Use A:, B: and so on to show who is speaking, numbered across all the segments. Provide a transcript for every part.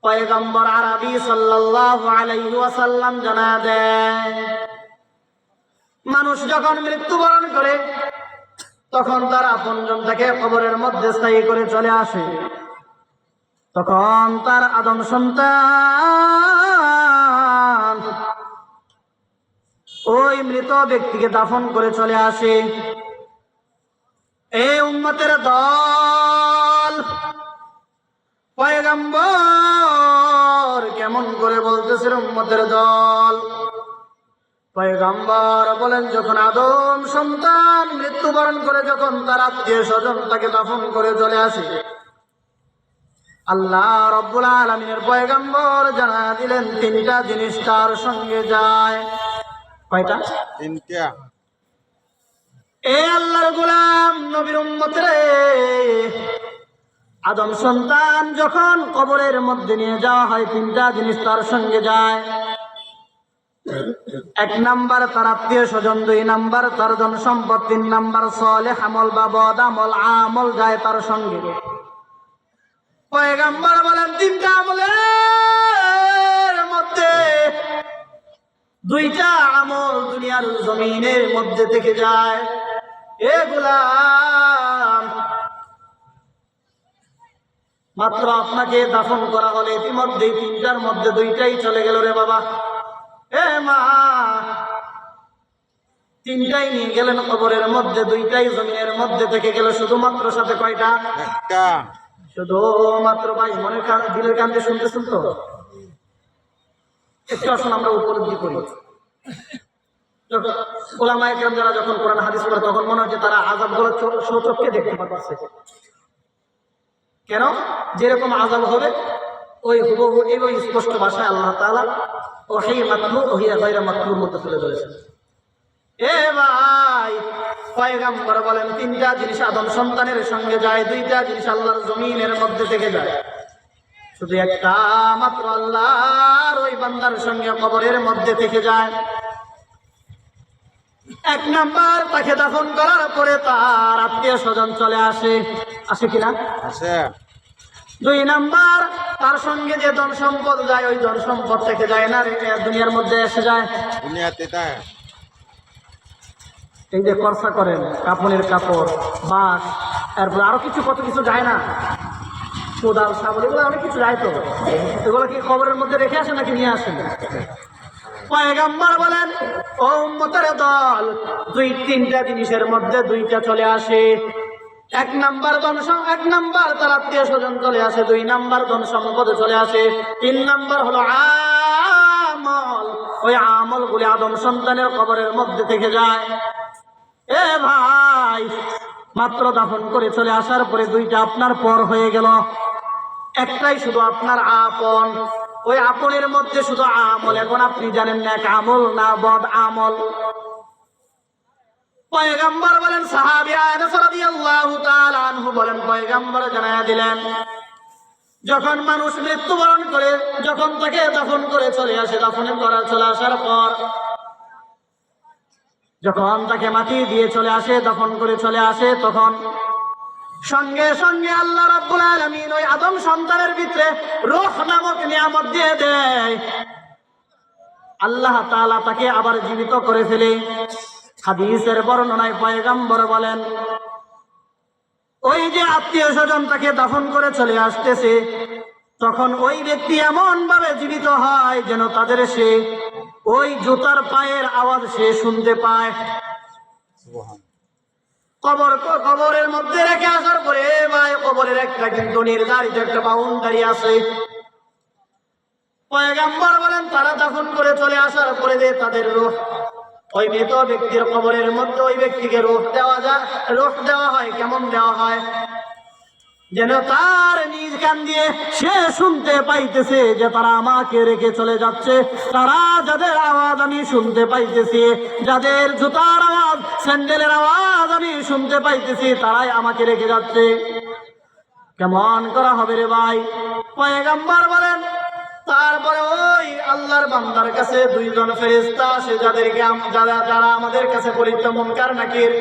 A: পয়গম্বর আরবি সাল্লাল্লাহু আলাইহি ওয়াসাল্লাম জানা দেন, মানুষ যখন মৃত্যুবরণ করে তখন তার আপনজন তাকে কবরের মধ্যে স্থায়ী করে চলে আসে। তখন তার আদম সন্তান ওই মৃত ব্যক্তিকে দাফন করে চলে আসে। এই উম্মতের দল পয়গম্বর কেমন করে বলতেছেন উম্মতের দল? পয়গম্বর বলেন, যখন আদম সন্তান মৃত্যুবরণ করে যখন তার আত্মীয় স্বজন তাকে দাফন করে চলে আসে, আল্লাহ রাব্বুল আলামিনের পয়গম্বর জানা দিলেন তিনটা জিনিস তার সঙ্গে যায়। কয়টা?
B: তিনটা।
A: এ আল্লাহর গোলাম নবীর উম্মত রে, আদম সন্তান যখন কবরের মধ্যে নিয়ে যাওয়া হয় তিনটা জিনিস তার সঙ্গে যায়। এক নাম্বার তার আত্মীয় স্বজন, দুই নাম্বার তার ধন সম্পদ, তিন নাম্বার সালেহ আমল বা বদ আমল আমল যায় তার সঙ্গে। পয়গম্বর বলেন তিনটা আমলের মধ্যে দুইটা আমল দুনিয়ার জমিনের মধ্যে থেকে যায়। এ গোলাম, মাত্র আপনাকে দাফন করা হলে ইতিমধ্যে তিনটার মধ্যে দুইটাই চলে গেল রে বাবা। এ মা, তিনটাই নিয়ে গেলেন কবরের মধ্যে, দুইটাই জমিনের মধ্যে থেকে গেল। শুধুমাত্র সাথে কয়টা?
B: একটা।
A: শুধুমাত্র ভাই মনের দিলের কান্দে শুনতেছেন তো? একটু আসুন আমরা উপলব্ধি করি। ওলামায়ে কেরাম যারা যখন কোরআন হাদিস পড়ে তখন মনে হচ্ছে তারা আযাবগুলো স্বচক্ষে দেখতে পাচ্ছে। কেন? যেরকম আযাব হবে ওই হুবহু এই স্পষ্ট ভাষায় আল্লাহ তাআলা ওহী মাতলু ওহিয়া গায়রা মাতলুর মধ্যে তুলে ধরেছেন। এ ভাই, পয়গম্বর বলেন তিনটা জিনিস আদম সন্তানের সঙ্গে যায়, দুইটা জিনিস আল্লাহর জমিনের মধ্যে থেকে যায়। শুধু একটা মাত্র আল্লাহর ওই বান্দার সঙ্গে কবরের মধ্যে থেকে যায়। এক নাম্বার, তাকে দাফন করার পরে তার আত্মীয় স্বজন চলে আসে। আসে কিনা?
B: আছে।
A: দুই নাম্বার, তার সঙ্গে যে ধন সম্পদ যায় ওই ধন সম্পদ থেকে যায় না, দুনিয়ার মধ্যে এসে যায়।
B: দুনিয়াতে তাই।
A: এই যে খরচা করেন কাপড়ের কাপড়, বাঁশ, এরপর আরো কিছু কত কিছু যায় না, কোদাল শাবল, এগুলো অনেক কিছু যায়। তো এগুলো কি কবরের মধ্যে রেখে আসেন নাকি নিয়ে আসেন? পয়গম্বর বলেন, ও উম্মতের দল, দুই তিনটা জিনিসের মধ্যে দুইটা চলে আসে। এক নাম্বার এক নাম্বার তার আত্মীয় স্বজন চলে আসে, দুই নাম্বার ধন সম্পদ চলে আসে, তিন নাম্বার হলো আমল। ওই আমল গুলি আদম সন্তানের কবরের মধ্যে থেকে যায়। এ ভাই, মাত্র দাফন করে চলে আসার পরে দুইটা আপনার পর হয়ে গেল, একটাই শুধু আপনার আপন। ওই আপনের মধ্যে শুধু আমল। এখন আপনি জানেন না এক আমল না বদ আমল। পয়গম্বর বলেন, সাহাবী আনাস রাদিয়াল্লাহু তাআলা আনহু বলেন, পয়গম্বর জানায়া দিলেন, যখন মানুষ মৃত্যুবরণ করে যখন তাকে দাফন করে চলে আসে, দাফনের করা চলে আসার পর যখন তাকে মাটি দিয়ে চলে আসে, দাফন করে চলে আসে, তখন সঙ্গে সঙ্গে আল্লাহ রাব্বুল আলামিন ওই আদম সন্তানের ভিতরে রূহ নামক নিয়ামত দিয়ে দেয়। আল্লাহ তাআলা তাকে আবার জীবিত করে ফেলে। হাদিসের বর্ণনায় পয়গম্বর বলেন, ওই যে আত্মীয় স্বজন তাকে দাফন করে চলে আসতেছে, তখন ওই ব্যক্তি এমন ভাবে জীবিত হয় যেন তাদের সে ওই জুতার পায়ের আওয়াজ সে শুনতে পায়। কবরের মধ্যে রেখে আসার পরে ভাই, কবরের একটা কিন্তু নির্ধারিত একটা বাউন্ডারি আছে। পয়গম্বর বলেন, তারা দাফন করে চলে আসার পরে যে তাদের রূহ ওই মৃত ব্যক্তির কবরের মধ্যে ওই ব্যক্তিকে রূহ দেওয়া যায়। রূহ দেওয়া হয় কেমন দেওয়া হয়? যেন তার নিজ কান দিয়ে সে শুনতে পাইতেছে যে তারা আমাকে রেখে চলে যাচ্ছে। তারা যাদের আওয়াজ আমি শুনতে পাইতেছি, যাদের জুতার আওয়াজ, স্যান্ডেলের আওয়াজ আমি শুনতে পাইতেছি, তারাই আমাকে রেখে যাচ্ছে। কেমন করা হবে রে ভাই? পয়গম্বর বলেন, তারপরে ওই আল্লাহর বান্দার কাছে দুইজন ফেরেশতা আসে, যারা আমাদের কাছে পরিচিত মুনকার নাকির।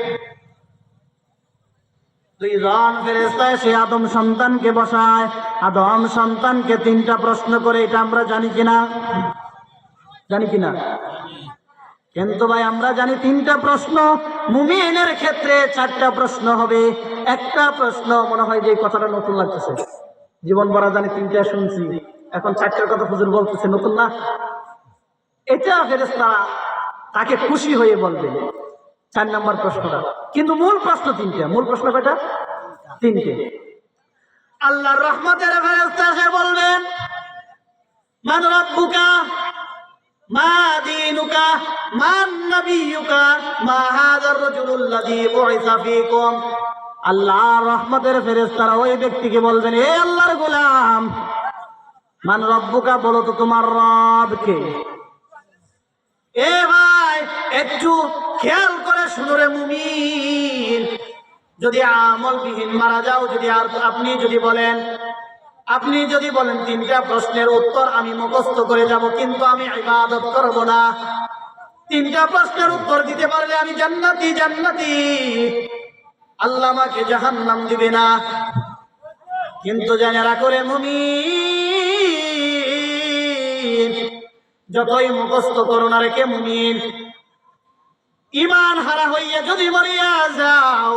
A: দুইজন ফেরেশতা এসে আদম সন্তানকে বসায়, আদম সন্তানকে 3টা প্রশ্ন করে, এটা আমরা জানি কিনা? জানি কিনা? কিন্তু ভাই আমরা জানি 3টা প্রশ্ন, মুমিনের ক্ষেত্রে 4টা প্রশ্ন হবে। একটা প্রশ্ন মনে হয় যে কথাটা নতুন লাগতেছে, জীবন ভরা জানি 3টা শুনছি, এখন 4টার কথা হুজুর বলতেছে, নতুন না? এটা ফেরেশতা তাকে খুশি হয়ে বলবে 4 নম্বর প্রশ্নটা, কিন্তু মূল প্রশ্ন 3টা। মূল প্রশ্ন কয়টা? 3টে। আল্লাহর রহমতের ফেরেশতা এসে বলবেন, মান রাব্বুকা, মা দীনুকা, মান নবিয়ুকা, মা হাযার রাজুলুল্লাযী বুইসা ফীকুম। আল্লাহর রহমতের ফেরেশতারা ওই ব্যক্তিকে বলবেন, হে আল্লাহর গোলাম, মান রাব্বুকা, বলো তো তোমার রব কে? এ ভাই একটু খেয়াল করে শুনো রে মুমিন, যদি আমলবিহীন মারা যাও, যদি আর আপনি যদি বলেন 3টা প্রশ্নের উত্তর আমি মুখস্থ করে যাব, কিন্তু আমি ইবাদত করব না। 3টা প্রশ্নের উত্তর দিতে পারলে আমি জান্নাতি জান্নাতি, আল্লাহ আমাকে জাহান্নাম দিবে না। কিন্তু জেনে রাখো রে মুমিন, যতই মুখস্থ করো না রেখে মুমিন, ঈমান হারা হইয়া যদি মরিয়া যাও,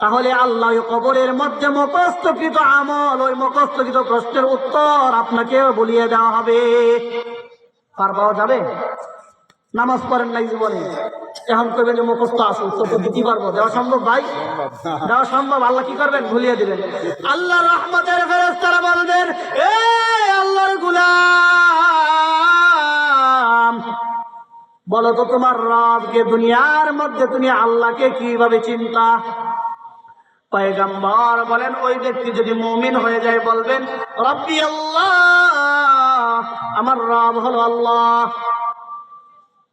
A: তাহলে আল্লাহ কবরের মধ্যে মুখস্থকৃত আমল, ওই মুখস্থকৃত প্রশ্নের উত্তর আপনাকে বলিয়ে দেওয়া হবে। পার পাওয়া যাবে? নামাজ পড়েন নাই জীবনে, এখন করবেন যে মুখস্থ আছে, উত্তর তো দিতে পারবো? দেওয়া সম্ভব ভাই? দেওয়া সম্ভব? আল্লাহ কি করবেন? ভুলিয়ে দিবেন। আল্লাহ রহমতের ফেরেশতারা বলবেন, এ আল্লাহর গোলাম, বলো তো তোমার রবকে। দুনিয়ার মধ্যে তুমি আল্লাহকে কিভাবে চিন্তা? পয়গম্বর বলেন, ওই ব্যক্তি যদি মুমিন হয়ে যায় বলবেন, রব্বি আল্লাহ, আমার রব হলো আল্লাহ।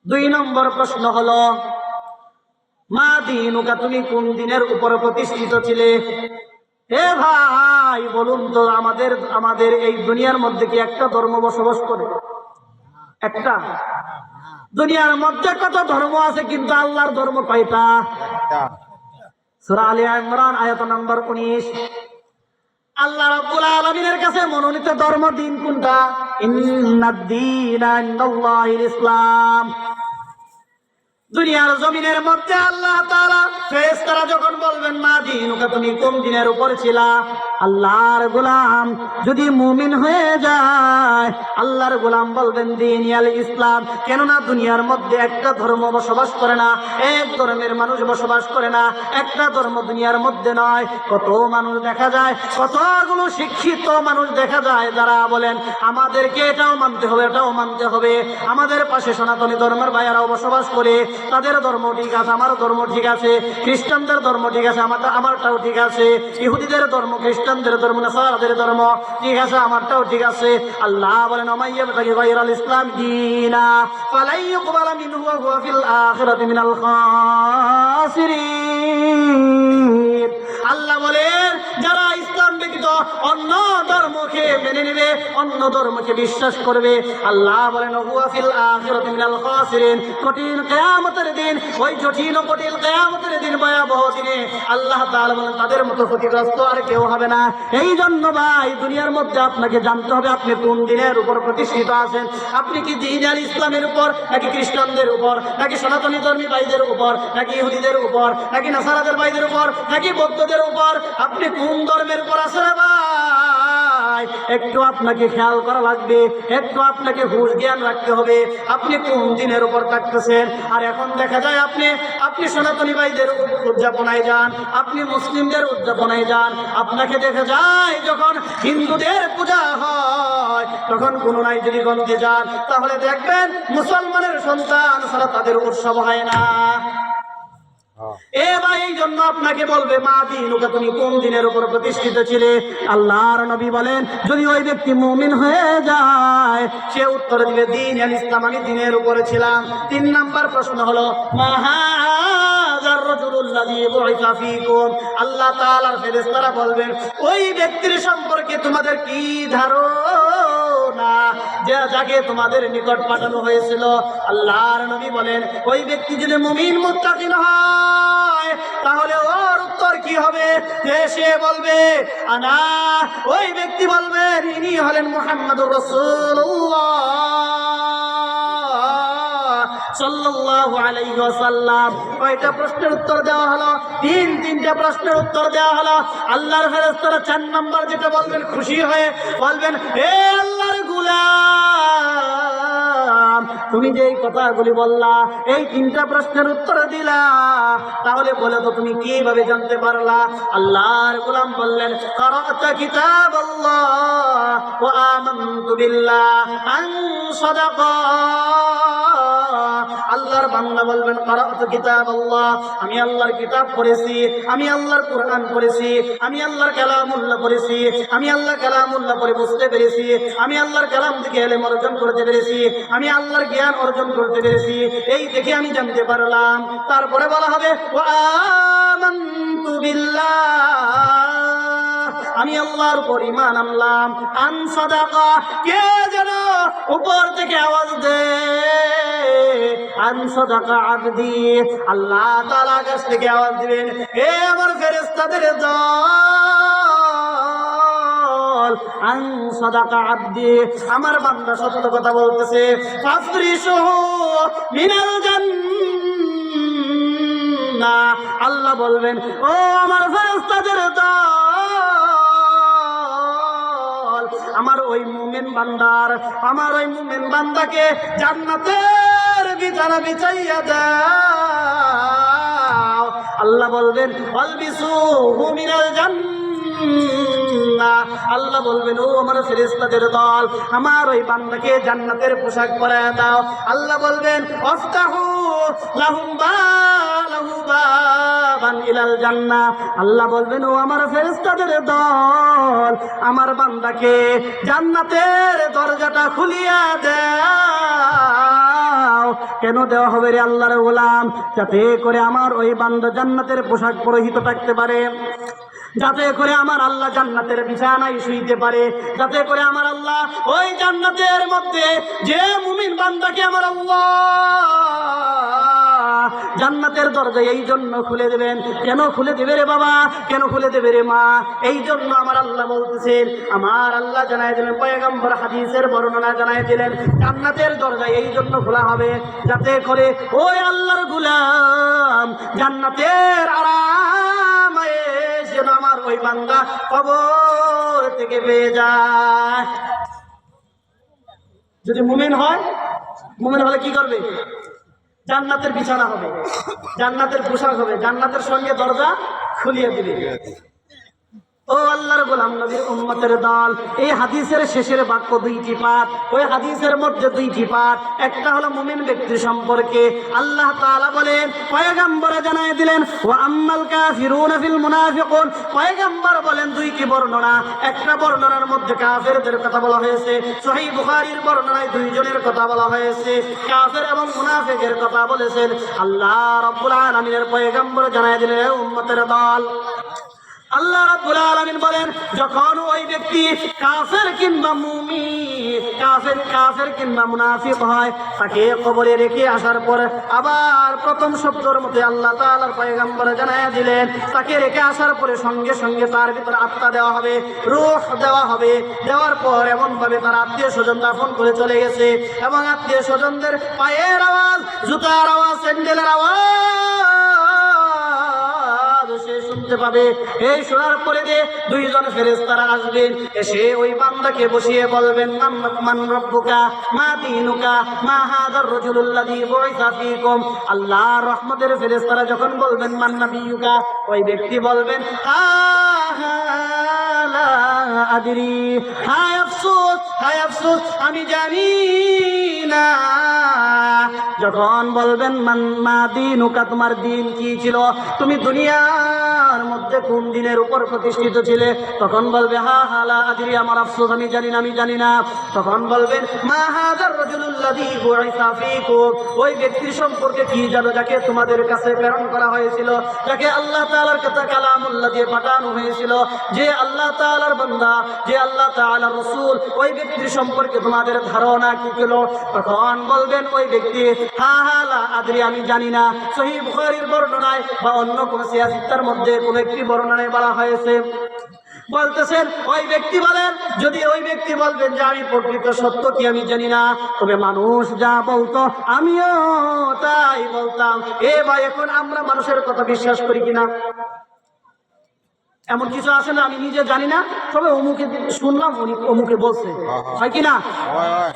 A: 2 নম্বর প্রশ্ন হলো, মা দীনুকা, তুমি কোন দিনের উপর প্রতিষ্ঠিত ছিলে? হে ভাই বলুন তো, আমাদের এই দুনিয়ার মধ্যে কি একটা ধর্ম বসবাস করে? একটা? দুনিয়ার মধ্যে কত ধর্ম আছে, কিন্তু আল্লাহর ধর্ম কয়টা?
B: একটা।
A: সূরা আলে ইমরান আয়াত নম্বর 19। আল্লাহ রাব্বুল আলামিনের কাছে মনোনীত ধর্ম দিন কোনটা? ইন্নাদ-দীনা ইনদাল্লাহিল ইসলাম। দুনিয়ার জমিনের মধ্যে আল্লাহ তাআলা ফেরেশতারা যখন বলবেন, মা দীনুকা, তুমি কোন দিনের উপর ছিলা? আল্লাহর গোলাম যদি মুমিন হয়ে যায়, আল্লাহর গোলাম বলবেন দীনিয়াল ইসলাম। কেননা দুনিয়ার মধ্যে একটা ধর্ম বসবাস করে না, এক ধর্মের মানুষ বসবাস করে না। একটা ধর্ম দুনিয়ার মধ্যে নয়, কত মানুষ দেখা যায়, কতগুলো শিক্ষিত মানুষ দেখা যায়, যারা বলেন আমাদেরকে এটাও মানতে হবে, এটাও মানতে হবে। আমাদের পাশে সনাতনী ধর্মের ভাইয়ারাও বসবাস করে, তাদের ধর্ম ঠিক আছে, আমার ধর্ম ঠিক আছে, খ্রিস্টানদের ধর্ম ঠিক আছে, আমারটাও ঠিক আছে, ইহুদিদের ধর্ম, খ্রিস্টানদের ধর্ম, নাসারাদের ধর্ম ঠিক আছে, আমারটাও ঠিক আছে। আল্লাহ বলেন, ওমাইয়াবতাগি গায়রাল ইসলাম দীনা ফালাই ইউকবালা মিনহু ওয়া হুয়া ফিল আখিরাতি মিনাল খাসিরিন। আল্লাহ বলেন, যারা ইসলাম ব্যতীত অন্য ধর্মকে মেনে নেবে, অন্য ধর্মকে বিশ্বাস করবে, আল্লাহ বলেন হুয়া ফিল আখিরাতি মিনাল খাসিরিন। কঠিন কিয়ামতের দিন, ওই জটিল ও কঠিন কিয়ামতের দিন, ভয়াবহ দিনে আল্লাহ তাআলা বলেন তাদের মতো ক্ষতিগ্রস্ত আর কেউ হবে না। এই জন্য ভাই দুনিয়ার মধ্যে আপনাকে জানতে হবে আপনি কোন দিনের উপর প্রতিষ্ঠিত আছেন। আপনি কি দ্বীন আল ইসলামের উপর, নাকি খ্রিস্টানদের উপর, নাকি সনাতনী ধর্মী ভাইদের উপর, নাকি ইহুদিদের উপর, নাকি নাসারাদের ভাইদের উপর, নাকি বৌদ্ধদের উপর? আপনি কোন ধর্মের উপর আছেন ভাই? একটু আপনাকে খেয়াল করা লাগবে, একটু আপনাকে হুঁশ জ্ঞান রাখতে হবে, আপনি কোন দিনের উপর থাকতেছেন। আর এখন দেখা যায় আপনি সনাতনী ভাইদের উদযাপনায় যান, আপনি মুসলিমদের উদযাপনায় যান, আপনাকে দেখা যায় যখন হিন্দুদের পূজা হয় তখন পুনরায় যদি গঞ্জে যান, তাহলে দেখবেন মুসলমানের সন্তান ছাড়া তাদের উৎসব হয় না। এ ভাই, এই জন্য আপনাকে বলবে, মা দীনুকা, তুমি কোন দিনের উপর প্রতিষ্ঠিত ছিলে? আল্লাহর নবী বলেন, যদি ওই ব্যক্তি মুমিন হয়ে যায়, সে উত্তর দিবে দীন আল ইসলাম, আমি দিনের উপরে ছিলাম। 3 নাম্বার প্রশ্ন হলো, মা হাযার রাজুলুল্লাযী বুইসা ফীকুম। আল্লাহ তাআলার ফেরেশতারা বলবেন, ওই ব্যক্তির সম্পর্কে তোমাদের কি ধারণা, যাকে তোমাদের নিকট পাঠানো হয়েছিল? আল্লাহর নবী বলেন, ওই ব্যক্তি যদি মুমিন মুত্তাকিন হয়, তাহলে ওর উত্তর কি হবে? সে বলবে আনা, ওই ব্যক্তি বলবে ইনি হলেন মুহাম্মদুর রাসূলুল্লাহ সাল্লাল্লাহু আলাইহি ওয়াসাল্লাম। কয়টা প্রশ্নের উত্তর দেওয়া হলো? তিনটা প্রশ্নের উত্তর দেওয়া হলো। আল্লাহর ফেরেশতারা 4 নম্বর যেটা বলবেন, খুশি হয়ে বলবেন, হে আল্লাহর গোলাম, তুমি যে এই কথাগুলি বললা, এই 3টা প্রশ্নের উত্তর দিলা, তাহলে বলে তো তুমি কিভাবে জানতে পারলা? আল্লাহর গোলাম বললেন, কারাতা কিতাবাল্লাহ ওয়া আমানতু বিল্লাহ আন সাদাকা। আল্লাহর বান্দা বলবেন, কারাতু কিতাবাল্লাহ, আমি আল্লাহর কিতাব পড়েছি, আমি আল্লাহর কোরআন পড়েছি, আমি আল্লাহর কালামুল্লাহ পড়েছি, আমি আল্লাহর কালামুল্লাহ পড়ে বুঝতে পেরেছি, আমি আল্লাহর কালাম থেকে ইলম অর্জন করতে পেরেছি, আমি আল্লাহর জ্ঞান অর্জন করতে পেরেছি, এই দেখে আমি জানতে পারলাম। তারপরে বলা হবে ওয়া আমানতু বিল্লাহ, আমি আল্লাহর উপর ঈমান আনলাম। আন সাদাকা, কে যেন উপর থেকে আওয়াজ দেয়, আন সাদাকা আবদি, আল্লাহ তাআলা কাছ থেকে আওয়াজ দিবেন, হে আমার ফেরেশতাদের দল, আন সাদাকা আবদি, আমার বান্দা সত্য কথা বলতেছে। ফাফরিশুহু মিনাল জান্নাহ, আল্লাহ বলবেন, ও আমার ফেরেশতাদের দল, আমার ওই মুমিন বান্দার, আমার ওই মুমিন বান্দাকে জান্নাতের বিছানা বিছাইয়া দাও। আল্লাহ বলবেন, আলবিসুহু মিনাল জান্নাহ, আল্লাহ বলবেন, ও আমার ফেরেশতাদের দল, আমার ওই বান্দাকে জান্নাতের পোশাক পরায় দাও। আল্লাহ বলবেন, আফতাহু লাহুম বাবান ইলাল জান্নাহ, আল্লাহ বলবেন, ও আমার ফেরেশতাদের দল, আমার বান্দাকে জান্নাতের দরজাটা খুলিয়া দাও। কেন দেওয়া হবে রে আল্লাহর গোলাম? যাতে করে আমার ওই বান্দা জান্নাতের পোশাক পরিহিত থাকতে পারে, যাতে করে আমার আল্লাহ জান্নাতের বিছানায় শুইতে পারে, যাতে করে আমার আল্লাহ ওই জান্নাতের মধ্যে যে মুমিন বান্দাকে আমার আল্লাহ জান্নাতের দরজা এই জন্য খুলে দেবেন। কেন খুলে দেবে রে বাবা, কেন খুলে দেবে রে মা? এই জন্য আমার আল্লাহ বলতেছেন, আমার আল্লাহ জানাই দিলেন, পয়গম্বর হাদিসের বর্ণনা জানাই দিলেন, জান্নাতের দরজা এই জন্য খোলা হবে যাতে করে ওই আল্লাহর গোলাম জান্নাতের আরাম যেন আমার ওই বান্দা কবর থেকে পেয়ে যায়। যদি মুমিন হয়, মুমিন হলে কি করবে? জান্নাতের বিছানা হবে, জান্নাতের পোশাক হবে, জান্নাতের সঙ্গে দরজা খুলিয়ে দিবে। ও আল্লাহর গোলাম নবীর উম্মতের দল, এই হাদিসের শেষের বাক্য 2টি পাঠ, ওই হাদিসের মধ্যে 2টি পাঠ। একটা হলো মুমিন ব্যক্তি সম্পর্কে, আল্লাহ তাআলা বলেন, পয়গম্বর জানায় দিলেন, ওয়া আম্মাল কাফিরুনা ফিল মুনাফিকুন, পয়গম্বর বলেন 2টি বর্ণনা। একটা বর্ণনার মধ্যে কাফেরদের কথা বলা হয়েছে, সহিহ বুখারীর বর্ণনায় 2 জনের কথা বলা হয়েছে, কাফের এবং মুনাফিকের কথা বলেছেন আল্লাহ রাব্বুল আলামিনের পয়গম্বর জানায় দিলেন, হে উম্মতের দল, আল্লাহ রাব্বুল আলামিন বলেন, যখন ওই ব্যক্তি কাফের কিংবা মুমিন, কাফের কিংবা মুনাফিক হয়, তাকে কবরে রেখে আসার পর আবার প্রথম শব্দের মধ্যে আল্লাহ তাআলার পয়গম্বর জানায়া দিলেন, তাকে রেখে আসার পরে সঙ্গে সঙ্গে তার ভিতরে আত্মা দেওয়া হবে, রূহ দেওয়া হবে। দেওয়ার পর এমন ভাবে তার আত্মীয় স্বজন দাফন করে চলে গেছে, এবং আত্মীয় স্বজনদের পায়ের আওয়াজ, জুতার আওয়াজ, স্যান্ডেলের আওয়াজ সে শুনতে পাবে। এই শোনার পরে যে 2 জন ফেরেশতারা আসবেন, এসে ওই বান্দাকে বসিয়ে বলবেন, মান রব্বুকা মা দীনুকা মা হাযার রাজুলুল্লাযী বুইসা ফীকুম। আল্লাহর রহমতের ফেরেশতারা যখন বলবেন মান নাবিয়ুকা, ওই ব্যক্তি বলবেন, লা আদরি, হায় আফসোস, হায় আফসোস, আমি জানি না। যখন বলবেন মা দীনুকা, তোমার দিন কি ছিল, তুমি দুনিয়ার মধ্যে কোন দিনের উপর প্রতিষ্ঠিত ছিলে, তখন বলবে হা লা আদরি, আমার আফসোস, আমি জানি না, আমি জানি না। তখন বলবেন মা হাযার রাজুলুল্লাযী বুইসা ফীকুম, ওই ব্যক্তির সম্পর্কে কি জানো, যাকে তোমাদের কাছে প্রেরণ করা হয়েছিল, যাকে আল্লাহ তাআলার কাছে কালামুল্লাহ দিয়ে পাঠানো হয়েছিল, যে আল্লাহ তাআলার বান্দা, যে আল্লাহ তাআলার রাসূল, ওই ব্যক্তির সম্পর্কে তোমাদের ধারণা কি ছিল? তখন বলবেন ওই ব্যক্তি, হা হা লা আদরি, আমি জানি না। সহিহ বুখারীর বর্ণনায় বা অন্য কোন সিয়াসিত্তার মধ্যে কোন একটি বর্ণনায় বলা হয়েছে, বলতেছেন ওই ব্যক্তি বলেন, যদি ওই ব্যক্তি বলবেন যে আমি প্রকৃত সত্য কি আমি জানি না, তবে মানুষ যা বলতো আমিও তাই বলতাম। এ ভাই, এখন আমরা মানুষের কথা বিশ্বাস করি কিনা? এমন কিছু আছে না আমি নিজে জানি না, তবে অমুকে শুনলাম উনি অমুকে বলছে, হয় কিনা?
B: হয় হয়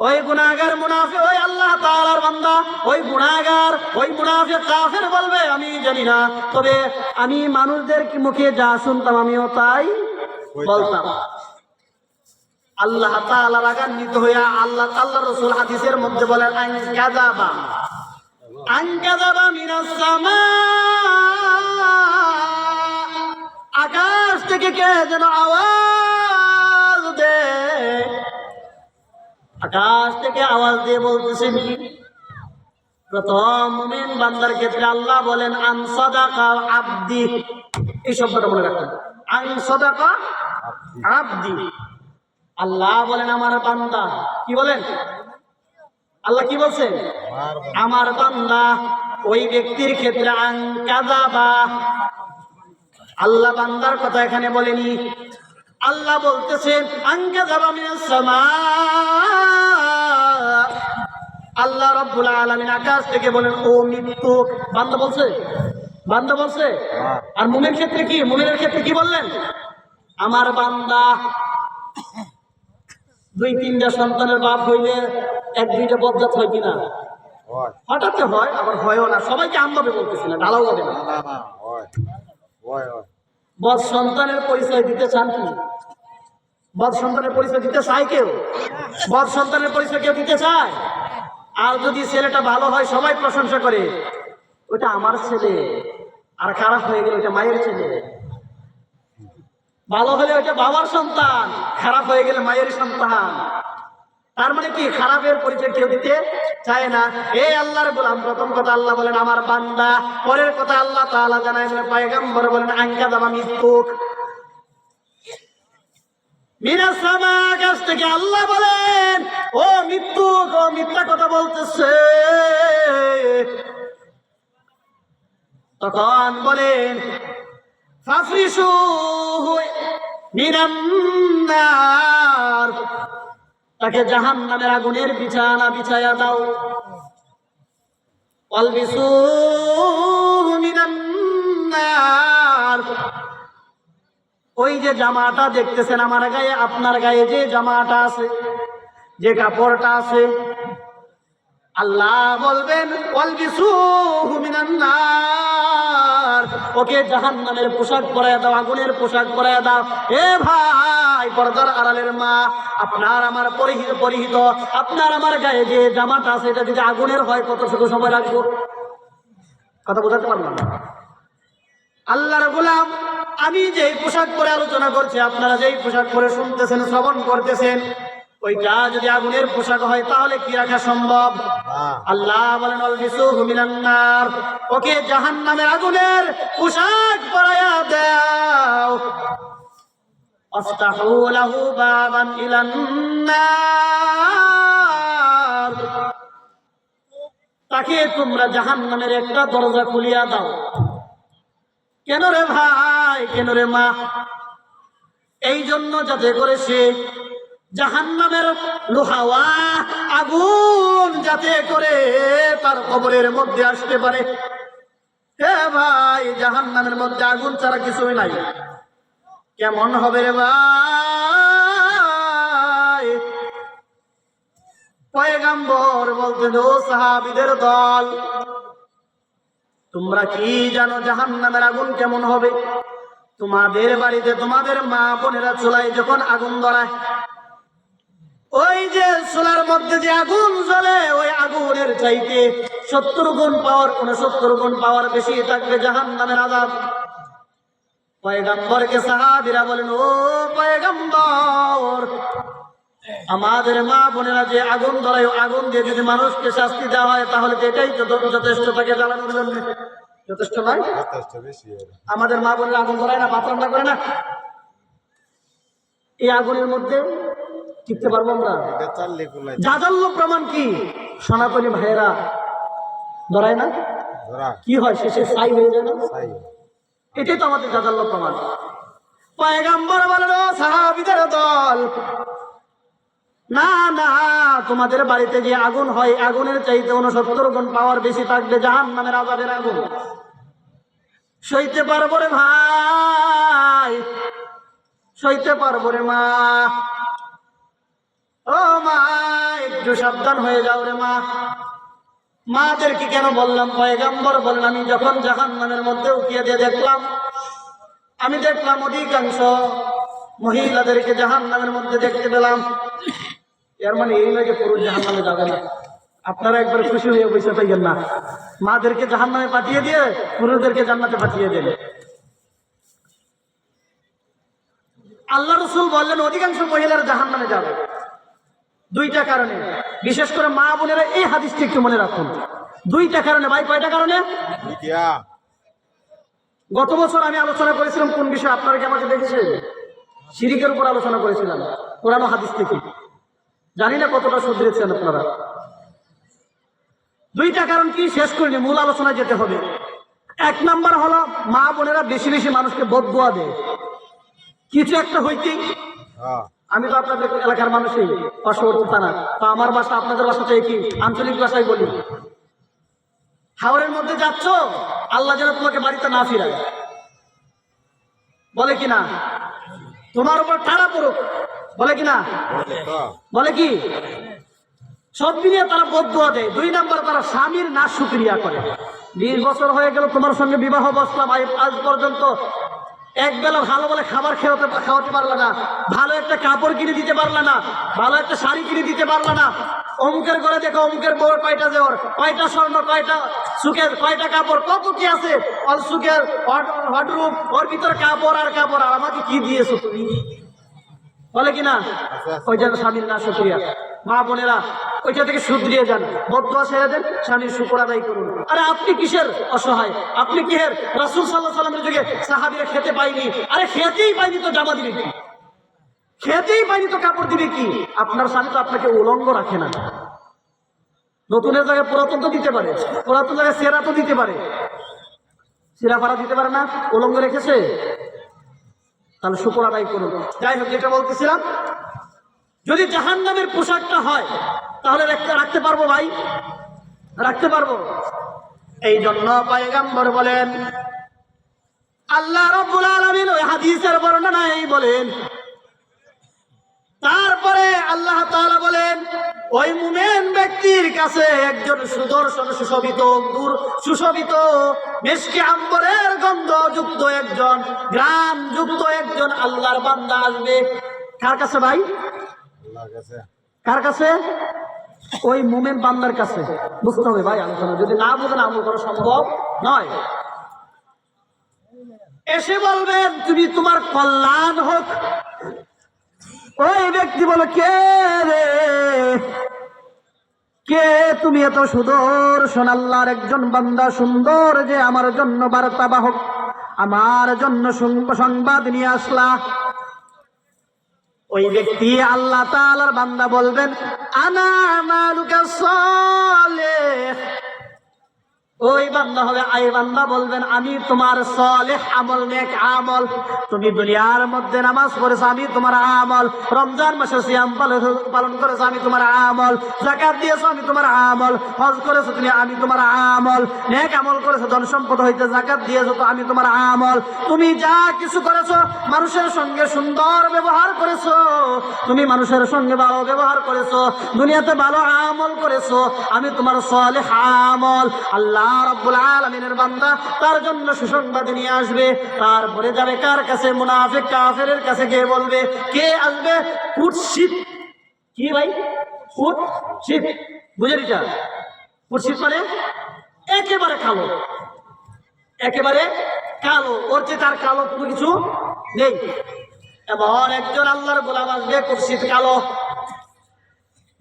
A: ওই গুনাহগার মুনাফিক, ওই আল্লাহ তাআলার বান্দা, ওই গুনাহগার, ওই মুনাফিক কাফের বলবে আমি জানি না, তবে আমি মানুষদের মুখে যা শুনতাম আমিও তাই বলতাম। আল্লাহ তাআলা রাগান্বিত হইয়া আল্লাহ রাসূল হাদিসের মধ্যে বলেন আনকাযাবা মিনাস সামা, আকাশ থেকে কে যেন আওয়াজ দেয়, আকাশ থেকে আওয়াজ দিয়ে বলতেছেন কি? প্রথম মুমিন বান্দার ক্ষেত্রে আল্লাহ বলেন আন সাদাকা আবদি, এই শব্দটা মনে রাখবেন, আন সাদাকা আবদি। আল্লাহ বলেন আমার বান্দা, কি বলেন? আল্লাহ কি বলছেন? আমার বান্দা। ওই ব্যক্তির ক্ষেত্রে আন কাযাবা, আল্লাহ বান্দার কথা এখানে বলেনি। আল্লাহ বলতেছেন আন কাযাবা মিনাস সামা, আল্লাহ রাব্বুল আলামিন আকাশ থেকে বলেন ও মৃত্যু। বান্দা বলছে, বান্দা বলছে। আর মুমিনের ক্ষেত্রে কি? মুমিনের ক্ষেত্রে কি বললেন? আমার বান্দা। দুই তিনটা সন্তানের বাপ হইলে এক দুইটা বজ্জাত হয় কিনা?
B: হয়
A: হঠাৎ হয়, আবার হয়ও না। সবাইকে আমভাবে বলতেছি না, ঢালাও হবে না।
B: না না না হয় হয় হয়
A: বদ সন্তানের পরিচয় দিতে চান কি? বদ সন্তানের পরিচয় দিতে চায় কেউ? বদ সন্তানের পরিচয় কেউ দিতে চায়? আর যদি ছেলেটা ভালো হয় সবাই প্রশংসা করে, ওটা আমার ছেলে। আর খারাপ হয়ে গেলে ওটা মায়ের ছেলে। ভালো হলে ওটা বাবার সন্তান, খারাপ হয়ে গেলে মায়ের সন্তান। তার মানে কি? খারাপের পরিচয় কেউ দিতে চায় না। এই আল্লাহর গোলাম, প্রথম কথা আল্লাহ বলেন আমার বান্দা, পরের কথা আল্লাহ তাআলা জানায় পয়গম্বর বলেন আনকাযাবা মৃত্যুক মিনাস সামা, আকাশ থেকে আল্লাহ বলেন ও মৃত্যুক, ও মিথ্যা কথা বলতেছে। তখন বলেন ফাফরিশুহু মিনান নার, তাকে জাহান্নামের আগুনের বিছানা বিছায়া দাও। ওয়ালবিসুহু মিনান নার, ওই যে জামাটা দেখতেছেন আমার গায়ে, আপনার গায়ে যে জামাটা আছে, যে কাপড়টা আছে, আল্লাহ বলবেন ওয়ালবিসুহু মিনান নার, ওকে জাহান্নামের পোশাক পরায় দাও, আগুনের পোশাক পরায় দাও। এ ভাই, পর্দার আড়ালের মা, আপনার আমার পরিহিত আপনার আমার গায়ে যে জামাটা আছে, এটা যদি আগুনের হয় কতটুকু সময় রাখবো? কথা বোঝাতে পারলাম না? আল্লাহর গোলাম, আমি যেই পোশাক পরে আলোচনা করছি, আপনারা যেই পোশাক পরে শুনতেছেন, শ্রবণ করতেছেন, ওইটা যদি আগুনের পোশাক হয় তাহলে কি রাখা সম্ভব? আল্লাহ বলেন ওয়ালবিসুহু মিনান নার, ওকে জাহান্নামের আগুনের পোশাক পরায়া দাও। আস্তাহু লাহু বাবান ইলান নার, তাকে তোমরা জাহান্নামের একটা দরজা খুলিয়া দাও। কেন রে ভাই, কেন রে মা? এই জন্য যাতে করে সে জাহান্নামের লোহাওয়া আগুন যাতে করে তার কবরের মধ্যে আসতে পারে। হে ভাই, জাহান্নামের মধ্যে আগুন ছাড়া কিছুই নাই। কেমন হবে রে ভাই? পয়গম্বর বলতেন ও সাহাবীদের দল, তোমরা কি জানো জাহান্নামের আগুন কেমন হবে? তোমাদের বাড়িতে তোমাদের মা বোনেরা চুলায় যখন আগুন ধরায়, ওই যে চুলার মধ্যে যে আগুন জ্বলে, ওই আগুনের চাইতে 70 গুণ পাওয়ার, 69 গুণ পাওয়ার বেশি থাকবে জাহান্নামের আযাব। পয়গম্বরকে সাহাবীরা বলেন ও পয়গম্বর, আমাদের মা বোনেরা যে আগুন ধরায়, আগুন দিয়ে যদি মানুষকে শাস্তি দেওয়া হয় তাহলে তো এটাই যথেষ্ট থাকে জ্বালানোর জন্য, যথেষ্ট নয়? আমাদের মা বোনেরা আগুন ধরায় না, ভাত রান্না করে না, এই আগুনের মধ্যে টিকতে পারবো আমরা?
B: এটা চাললে কুলাই
A: জাজাল্য প্রমাণ কি? সনাতনী ভাইয়েরা ধরায় না?
B: ধরা
A: কি হয় শেষে ছাই হয়ে যায় না?
B: সাই
A: এটাই তো আমাদের জাজাল্য প্রমাণ। পয়গম্বর বলেন, ও সাহাবীদের দল, না না, তোমাদের বাড়িতে যে আগুন হয় আগুনের চাইতে 69 গুণ পাওয়ার বেশি থাকবে জাহান্নামের আযাবের আগুন। সইতে পারবো রে ভাই, সইতে পারবো রে মা। ও মা, একটু সাবধান হয়ে যাও রে মা। মাদেরকে কেন বললাম? পয়গম্বর বলেন, আমি যখন জাহান্নামের মধ্যে উঠিয়ে দিয়ে দেখলাম, আমি দেখলাম অধিকাংশ মহিলাদেরকে জাহান্নামের মধ্যে দেখতে পেলাম। এর মানে এই নয় যে পুরুষ জাহান্নামে যাবে না। আপনারা একবার খুশি হয়ে বসে পাইবেন না। মাদেরকে জাহান্নামে পাঠিয়ে দিয়ে পুরুষদেরকে জান্নাতে পাঠিয়ে দেন। আল্লাহ রাসূল বললেন অধিকাংশ মহিলারা জাহান্নামে যাবে দুইটা কারণে। বিশেষ করে মা বোনেরা এই হাদিসটি একটু মনে রাখুন। দুইটা কারণে ভাই। কয়টা কারণে?
B: দুইটা
A: গত বছর আমি আলোচনা করেছিলাম কোন বিষয়ে? আপনারা কি আমাকে দেখেছেন? শিরিকের উপর আলোচনা করেছিলাম, কোরআন ও হাদিস থেকে। জানি না কতটা শুধরেছেন আপনারা। দুইটা কারণ কি শেষ করিনি, মূল আলোচনায় যেতে হবে। এক নাম্বার হলো মা বোনেরা বেশি বেশি মানুষকে বদদুয়া দেয় কিছু একটা হইতেই।
B: হ্যাঁ
A: আমি তো আপনাদের এলাকার মানুষই, পার্শ্ববর্তী থানা, তো আমার বাসা আপনাদের বাসাতে কি আঞ্চলিক ভাষায় বলি। হাওড়ের মধ্যে যাচ্ছ, আল্লাহ যেন তোমাকে বাড়িতে না ফিরায়, বলে কি না? তোমার উপর ঠাড়া পড়ুক, বলে কি না?
B: বলে তো
A: বলে কি? সব মিলিয়ে তারা বদদুয়া দেয়। দুই নাম্বার, তারা স্বামীর না শুকরিয়া করে। 20 বছর হয়ে গেল তোমার সঙ্গে বিবাহ বসলাম, আজ পর্যন্ত এক বেলা ভালো বলে খাবার খাওয়াতে পারলা না, ভালো একটা কাপড় কিনে দিতে পারলা না, ভালো একটা শাড়ি কিনে দিতে পারলা না। অমুকের ঘরে দেখো অমুকের বউর কয়টা জোর, কয়টা স্বর্ণ, কয়টা সুখের, কয়টা কাপড়, কত কি আছে অল সুখের হটরুম, ওর ভিতরে কাপড় আর কাপড়, আর আমাকে কি দিয়েছো তুমি? বলে কিনা? ওই জন্য স্বামীর না শুকরিয়া। মা বোনেরা ওইটা থেকে শুধরিয়ে যান, বদদুয়া ছেড়ে দেন, স্বামীর শুকর আদায় করুন। আরে আপনি কিসের অসহায়? আপনি কি হের রাসূল সাল্লাল্লাহু আলাইহি ওয়াসাল্লামের যুগে সাহাবীরা খেতে পায়নি? আরে খেতেই পায়নি তো জামা দিবে কি? খেতেই পায়নি তো কাপড় দিবে কি? আপনার স্বামী তো আপনাকে উলঙ্গ রাখে না। নতুনের জায়গায় পুরাতন তো দিতে পারে, পুরাতন জায়গায় সেরা তো দিতে পারে, সেরা ফাড়া দিতে পারে না, উলঙ্গ রেখেছে। তাহলে শুকর আদায় করুন। যাই হোক, যেটা বলতেছিলাম, যদি জাহান্নামের পোশাকটা হয় তাহলে রাখতে পারবো ভাই? রাখতে পারবো। এই জন্য পয়গম্বর বলেন, আল্লাহ রাব্বুল আলামিন ওই হাদিসের বর্ণনায় বলেন, তারপরে আল্লাহ তাআলা বলেন, ওই মুমিন ব্যক্তির কাছে একজন সুদর্শন সুশোভিত মিশকে আম্বরের গন্ধযুক্ত একজন, গ্রাম যুক্ত একজন আল্লাহর বান্দা আসবে। কার কাছে ভাই?
B: আল্লাহর কাছে।
A: কার কাছে? ওই মুমিন বান্দার কাছে। বুঝতে হবে ভাই আলোচনা, যদি না বুঝেন আমল করা সম্ভব নয়। এসে বলবেন, তুমি তোমার কল্যাণ হোক। ওই ব্যক্তি বলে, কে রে? কে তুমি? এত সুদর্শন আল্লাহর একজন বান্দা, সুন্দর যে আমার জন্য বার্তাবাহক, আমার জন্য সংবাদ নিয়ে আসলা। ওই ব্যক্তি আল্লাহ তাআলার বান্দা বলবেন, আনা আমালুকা সালেহ। ওই বান্দা হবে, আই বান্দা বলবেন, আমি তোমার সালেহ আমল, নেক আমল। তুমি দুনিয়ার মধ্যে নামাজ পড়েছো, আমি তোমার আমল। রমজান মাসে সিয়াম পালন করেছো, আমি তোমার আমল। যাকাত দিয়েছো, আমি তোমার আমল। হজ করেছো তুমি, আমি তোমার আমল। নেক আমল করেছো, ধন সম্পদ হইতে যাকাত দিয়েছো, তো আমি তোমার আমল। তুমি যা কিছু করেছো, মানুষের সঙ্গে সুন্দর ব্যবহার করেছো, তুমি মানুষের সঙ্গে ভালো ব্যবহার করেছো, দুনিয়াতে ভালো আমল করেছো, আমি তোমার সালেহ আমল। আল্লাহ রাব্বুল আলামিনের বান্দা তার জন্য সুসংবাদ নিয়ে আসবে। তারপরে যাবে কার কাছে? মুনাফিক কাফেরের কাছে গিয়ে বলবে। কে আসবে? কুৎসিত। কি ভাই? কুৎসিত। বুঝেন এটা? কুৎসিত মানে একেবারে কালো, একেবারে কালো, ওর চেয়ে তার কালো কোনো কিছু নেই। এমন একজন আল্লাহর গোলাম আসবে, কুৎসিত কালো,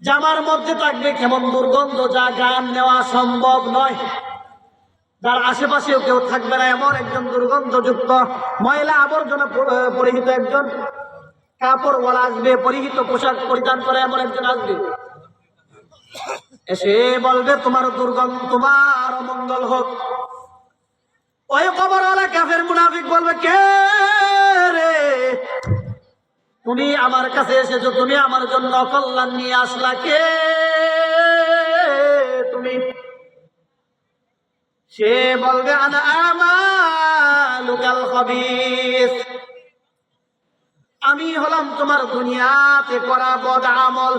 A: জামার মধ্যে থাকবে কেমন দুর্গন্ধ, যা গান নেওয়া সম্ভব নয়। তার আশেপাশেও কেউ থাকবে না, এমন একজন দুর্গন্ধযুক্ত ময়লা আবর্জনা পরিহিত একজন কাপড়ওয়ালা আসবে, পরিহিত পোশাক পরিধান করে এমন একজন আসবে, এসে বলবে তোমার দুর্গন্ধ, তোমার অমঙ্গল হোক। ওই কবরওয়ালা কাফের মুনাফিক বলবে, কে রে তুমি আমার কাছে এসেছো, তুমি আমার জন্য কল্যাণ নিয়ে আসলা, কে তুমি? সে বলবে আনা আমালুকাল খাবিস, আমি হলাম তোমার দুনিয়াতে করা বদ আমল।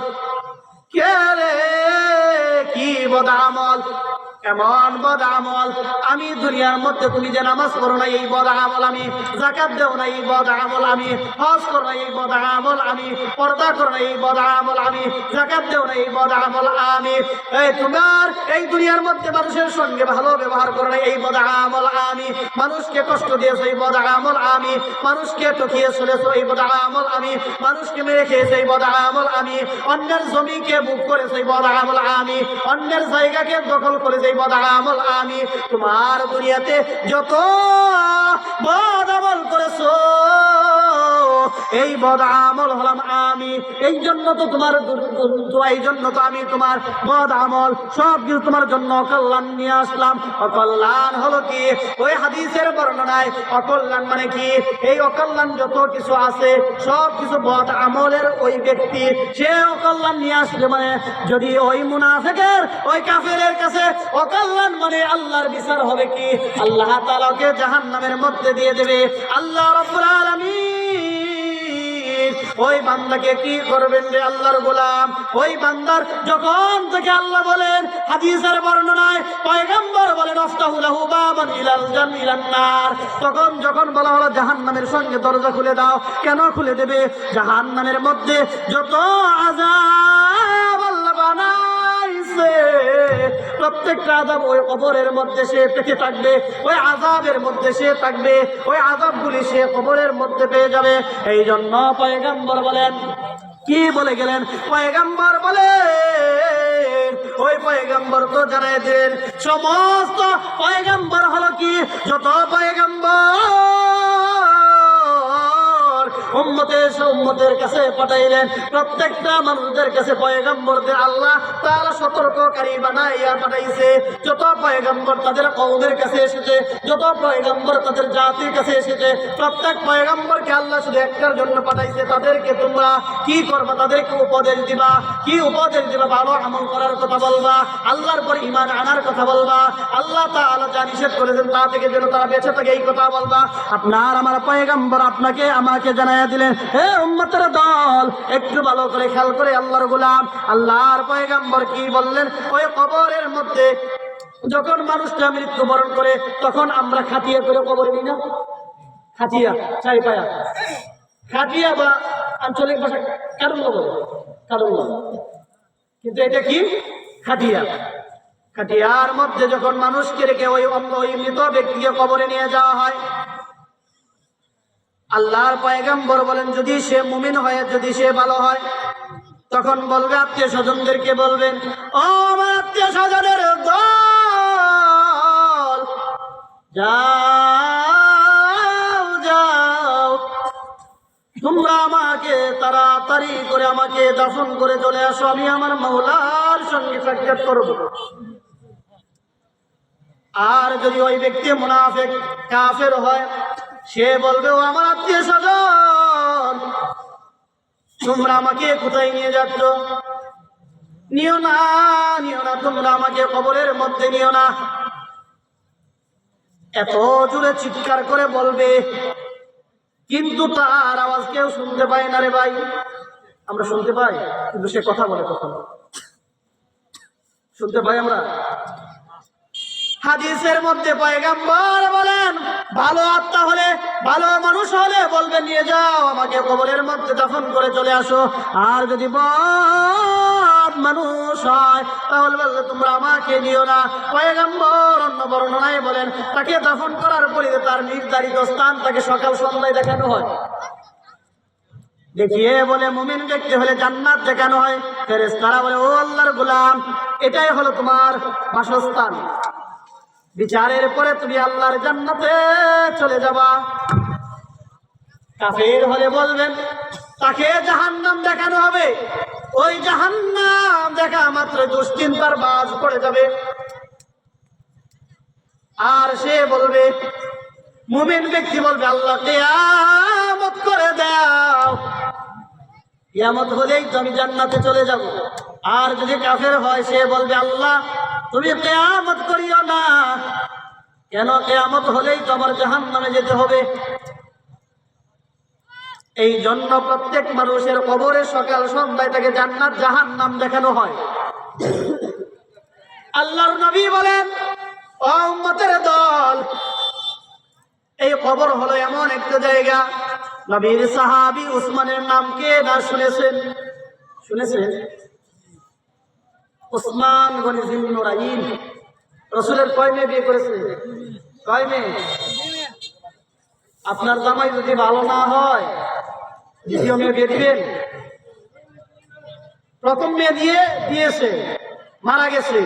A: কে রে কি বদ আমল? এমন বদ আমল, আমি দুনিয়ার মধ্যে তুমি যে নামাজ পড়ো না এই বদ আমল আমি, যাকাত দেও না এই বদ আমল আমি, হজ করো না এই বদ আমল আমি, পর্দা করো না এই বদ আমল আমি, যাকাত দেও না এই বদ আমল আমি, এই তোমার এই দুনিয়ার মধ্যে মানুষের সঙ্গে ভালো ব্যবহার করো না এই বদ আমল আমি, মানুষকে কষ্ট দিয়েছো এই বদ আমল আমি, মানুষকে ঠকিয়ে চলেছো এই বদ আমল আমি, মানুষকে মেরে খেয়েছো এই বদ আমল আমি, অন্যের জমিকে বুক করেছো এই বদ আমল আমি, অন্যের জায়গাকে দখল করেছো এই বদ আমল আমি। তোমার দুনিয়াতে যত বদ আমল করেছো এই বদ আমল হলাম আমি, এই জন্য তো তোমার এই জন্য তো আমি তোমার বদ আমল সব কিছু তোমার জন্য অকল্যাণ নিয়ে আসলাম। অকল্যাণ হলো কি? ওই হাদিসের বর্ণনায় অকল্যাণ মানে কি, এই অকল্যাণ যত কিছু আছে সব কিছু বদ আমলের ওই ব্যক্তি সে অকল্যাণ নিয়ে আসলে, মানে যদি ওই মুনাফিকের ওই কাফেরের কাছে অকল্যাণ মানে আল্লাহর বিচার হবে কি, আল্লাহ তাআলাকে জাহান্নামের মধ্যে দিয়ে দেবে। আল্লাহ রাব্বুল আলামিন ওই বান্দাকে কি করবেন রে আল্লাহর গোলাম? ওই বান্দার যখন থেকে আল্লাহ বলেন হাদিসের বর্ণনায় পয়গম্বর বলেন আফতাহু লাহু বাবান ইলাল জান্নার, তখন যখন বলা হলো জাহান্নামের সঙ্গে দরজা খুলে দাও, কেন খুলে দেবে? জাহান্নামের মধ্যে যত আযাব আল্লাহ বানাইছে প্রত্যেকটা আযাব ওই কবরের মধ্যে সে পেতে থাকবে, ওই আযাবের মধ্যে সে থাকবে, ওই আযাবগুলি সে কবরের মধ্যে পেয়ে যাবে। এই জন্য পয়গম্বর বলেন, কি বলে গেলেন? পয়গম্বর বলেন, ওই পয়গম্বর তো জানাই দেন সমস্ত পয়গম্বর হলো কি, যত পয়গম্বর উম্মতের কাছে পাঠাইলেন, প্রত্যেকটা মানুষদের কাছে পয়গম্বরদের আল্লাহ তাআলা সতর্ককারী বানাইয়া পাঠাইছে। যত পয়গম্বর তাদের কওমের কাছে এসেছে, যত পয়গম্বর তাদের জাতির কাছে এসেছে, প্রত্যেক পয়গম্বরকে আল্লাহ শুধু একটার জন্য পাঠাইছে, তাদেরকে তোমরা কি করবা? তাদেরকে উপদেশ দিবা। কি উপদেশ দিবা? ভালো আমল করার কথা বলবা, আল্লাহর পর ঈমান আনার কথা বলবা, আল্লাহ তাআলা যা নিষেধ করেছেন তা থেকে যেন তারা বেঁচে থাকে এই কথা বলবা। আপনার আমার পয়গম্বর আপনাকে আমাকে জানাইয়া দিলেন, হে উম্মতের দল একটু ভালো করে খেয়াল করে আল্লাহর গোলাম আল্লাহর পয়গম্বর কি বললেন? ওই কবরের মধ্যে যখন মানুষটা মৃত্যুবরণ করে তখন আমরা খাটিয়া করে কবরে নিই না? খাটিয়া, চাই পায়া, খাটিয়া বা আঞ্চলিক ভাষা কারুল্লা বলে, কারুল্লা, কিন্তু এটা কি? খাটিয়া। খাটিয়ার মধ্যে যখন মানুষকে রেখে ওই মৃত ব্যক্তিকে কবরে নিয়ে যাওয়া হয়, আল্লাহর পয়গম্বর বলেন যদি সে মুমিন হয়, যদি সে ভালো হয়, তখন বলবে আত্মীয় স্বজনদেরকে বলবেন, ও আমার আত্মীয় স্বজনের দল, যাও যাও তোমরা আমাকে তাড়াতাড়ি করে আমাকে দাফন করে চলে আসো, আমি আমার মাওলার সঙ্গে সাক্ষাৎ করব। আর যদি ওই ব্যক্তি মুনাফিক কাফের হয়, সে বলবে ও আমার আত্মীয় স্বজন, তোমরা আমাকে কোথায় নিয়ে যাচ্ছ? নিও না, নিও না, তোমরা আমাকে কবরের মধ্যে নিও না। এত জোরে চিৎকার করে বলবে, কিন্তু তার আওয়াজ কেউ শুনতে পায় না রে ভাই। আমরা শুনতে পাই, কিন্তু সে কথা বলে কখন শুনতে পাই আমরা? হাদিসের মধ্যে পয়গম্বর বলেন ভালো আত্মা হলে, ভালো মানুষ হলে বলবে নিয়ে যাও আমাকে কবরের মধ্যে দাফন করে চলে আসো। আর যদি বদ মানুষ হয় তাহলে বলবে তোমরা আমাকে নিও না। পয়গম্বর অন্য বর্ণনায় বলেন তাকে দাফন করার পরে তার নির্ধারিত স্থান তাকে সকাল সন্ধ্যায় দেখানো হয়, দেখিয়ে বলে মুমিন ব্যক্তি হলে জান্নাত দেখানো হয়। ফেরেশতারা বলে ও আল্লাহর গোলাম, এটাই হলো তোমার বাসস্থান, বিচারের পরে তুমি আল্লাহর জান্নাতে চলে যাবা। কাফের হলে বলবেন তাকে জাহান্নাম দেখানো হবে। ওই জাহান্নাম দেখা মাত্র দুশ্চিন্তার বাজ পড়ে যাবে, আর সে বলবে, মুমিন ব্যক্তি বলবে, আল্লাহ কিয়ামত করে দাও, কিয়ামত হলেই তো আমি জান্নাতে চলে যাব। আর যদি কাফের হয় সে বলবে, আল্লাহ তুমি কিয়ামত করিও না, কেন কিয়ামত হলেই তো আমার জাহান্নামে যেতে হবে। এই জন্য প্রত্যেক মানুষের কবরে সকাল সন্ধ্যায় তাকে জান্নাত জাহান্নাম দেখানো হয়। আল্লাহর নবী বলেন, ও উম্মতের দল, এই কবর হলো এমন একটা জায়গা, নবীর সাহাবী উসমানের নাম কে না শুনেছেন? শুনেছেন? উসমান গনি জিন্নুরাইন। রাসূলের কয় মেয়ে বিয়ে করেছে? কয় মেয়ে? আপনার জামাই যদি ভালো না হয় দ্বিতীয় মেয়ে বিয়ে দিবেন? প্রথম মেয়ে দিয়েছে, মারা গেছে,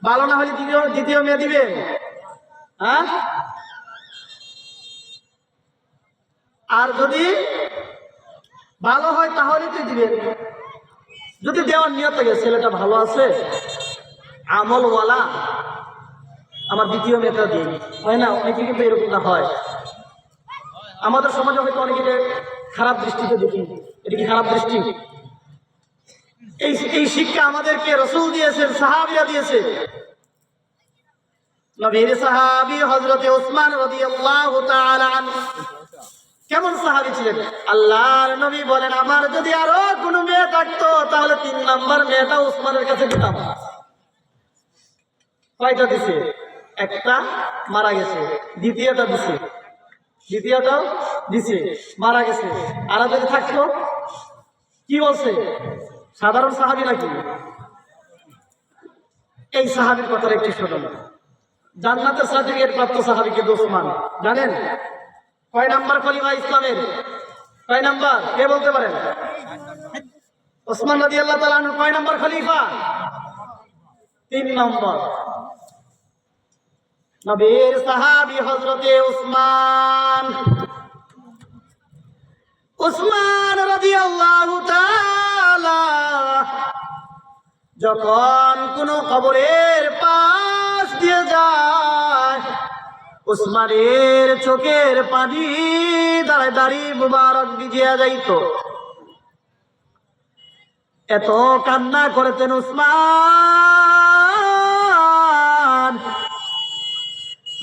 A: ভালো না হলে দ্বিতীয় মেয়ে দিবেন? হ্যাঁ? আর যদি ভালো হয় তাহলে তো দিবেন। যদি দেওয়ার নিয়ত থাকে ছেলেটা ভালো আছে, আমলওয়ালা, আমার দ্বিতীয় মেয়েটা দিই, হয় না? অনেকে কিন্তু এরকমটা হয়। আমাদের সমাজে হয়তো অনেকে খারাপ দৃষ্টিতে দেখি। এটা কি খারাপ দৃষ্টি? এই শিক্ষা আমাদেরকে রাসূল দিয়েছেন, সাহাবীরা দিয়েছে। নবীর সাহাবী হযরতে উসমান রাদিয়াল্লাহু তাআলা আনহু কেমন সাহাবী ছিলেন? আল্লাহর নবী বলেন, আমার যদি আরো কোনো মেয়ে থাকতো তাহলে 3 নাম্বার মেয়েটা উসমানের কাছে দিতাম। কয়টা দিছে? একটা, মারা গেছে। দ্বিতীয়টা দিছে, মারা গেছে। আর যদি থাকতো, কি বলছে? সাধারণ সাহাবী নাকি? এই সাহাবীর কথাটা একটু শুনুন। জান্নাতের সার্টিফিকেট প্রাপ্ত সাহাবী কে? উসমান। জানেন কয় নাম্বার খলিফা ইসলামের? কয় নাম্বার? কে বলতে পারেন? উসমান রাদিয়াল্লাহু তাআলা আনহু কয় নাম্বার খলিফা? 3 নম্বর। নবীর সাহাবী হযরতে উসমান রাদিয়াল্লাহু তাআলা যখন কোন কবরের পাশ দিয়ে যায়, উসমানের চোখের পানি দাঁড়ায় দাঁড়ি মুবারক ভিজিয়া যাইত। এত কান্না করেছেন উসমান,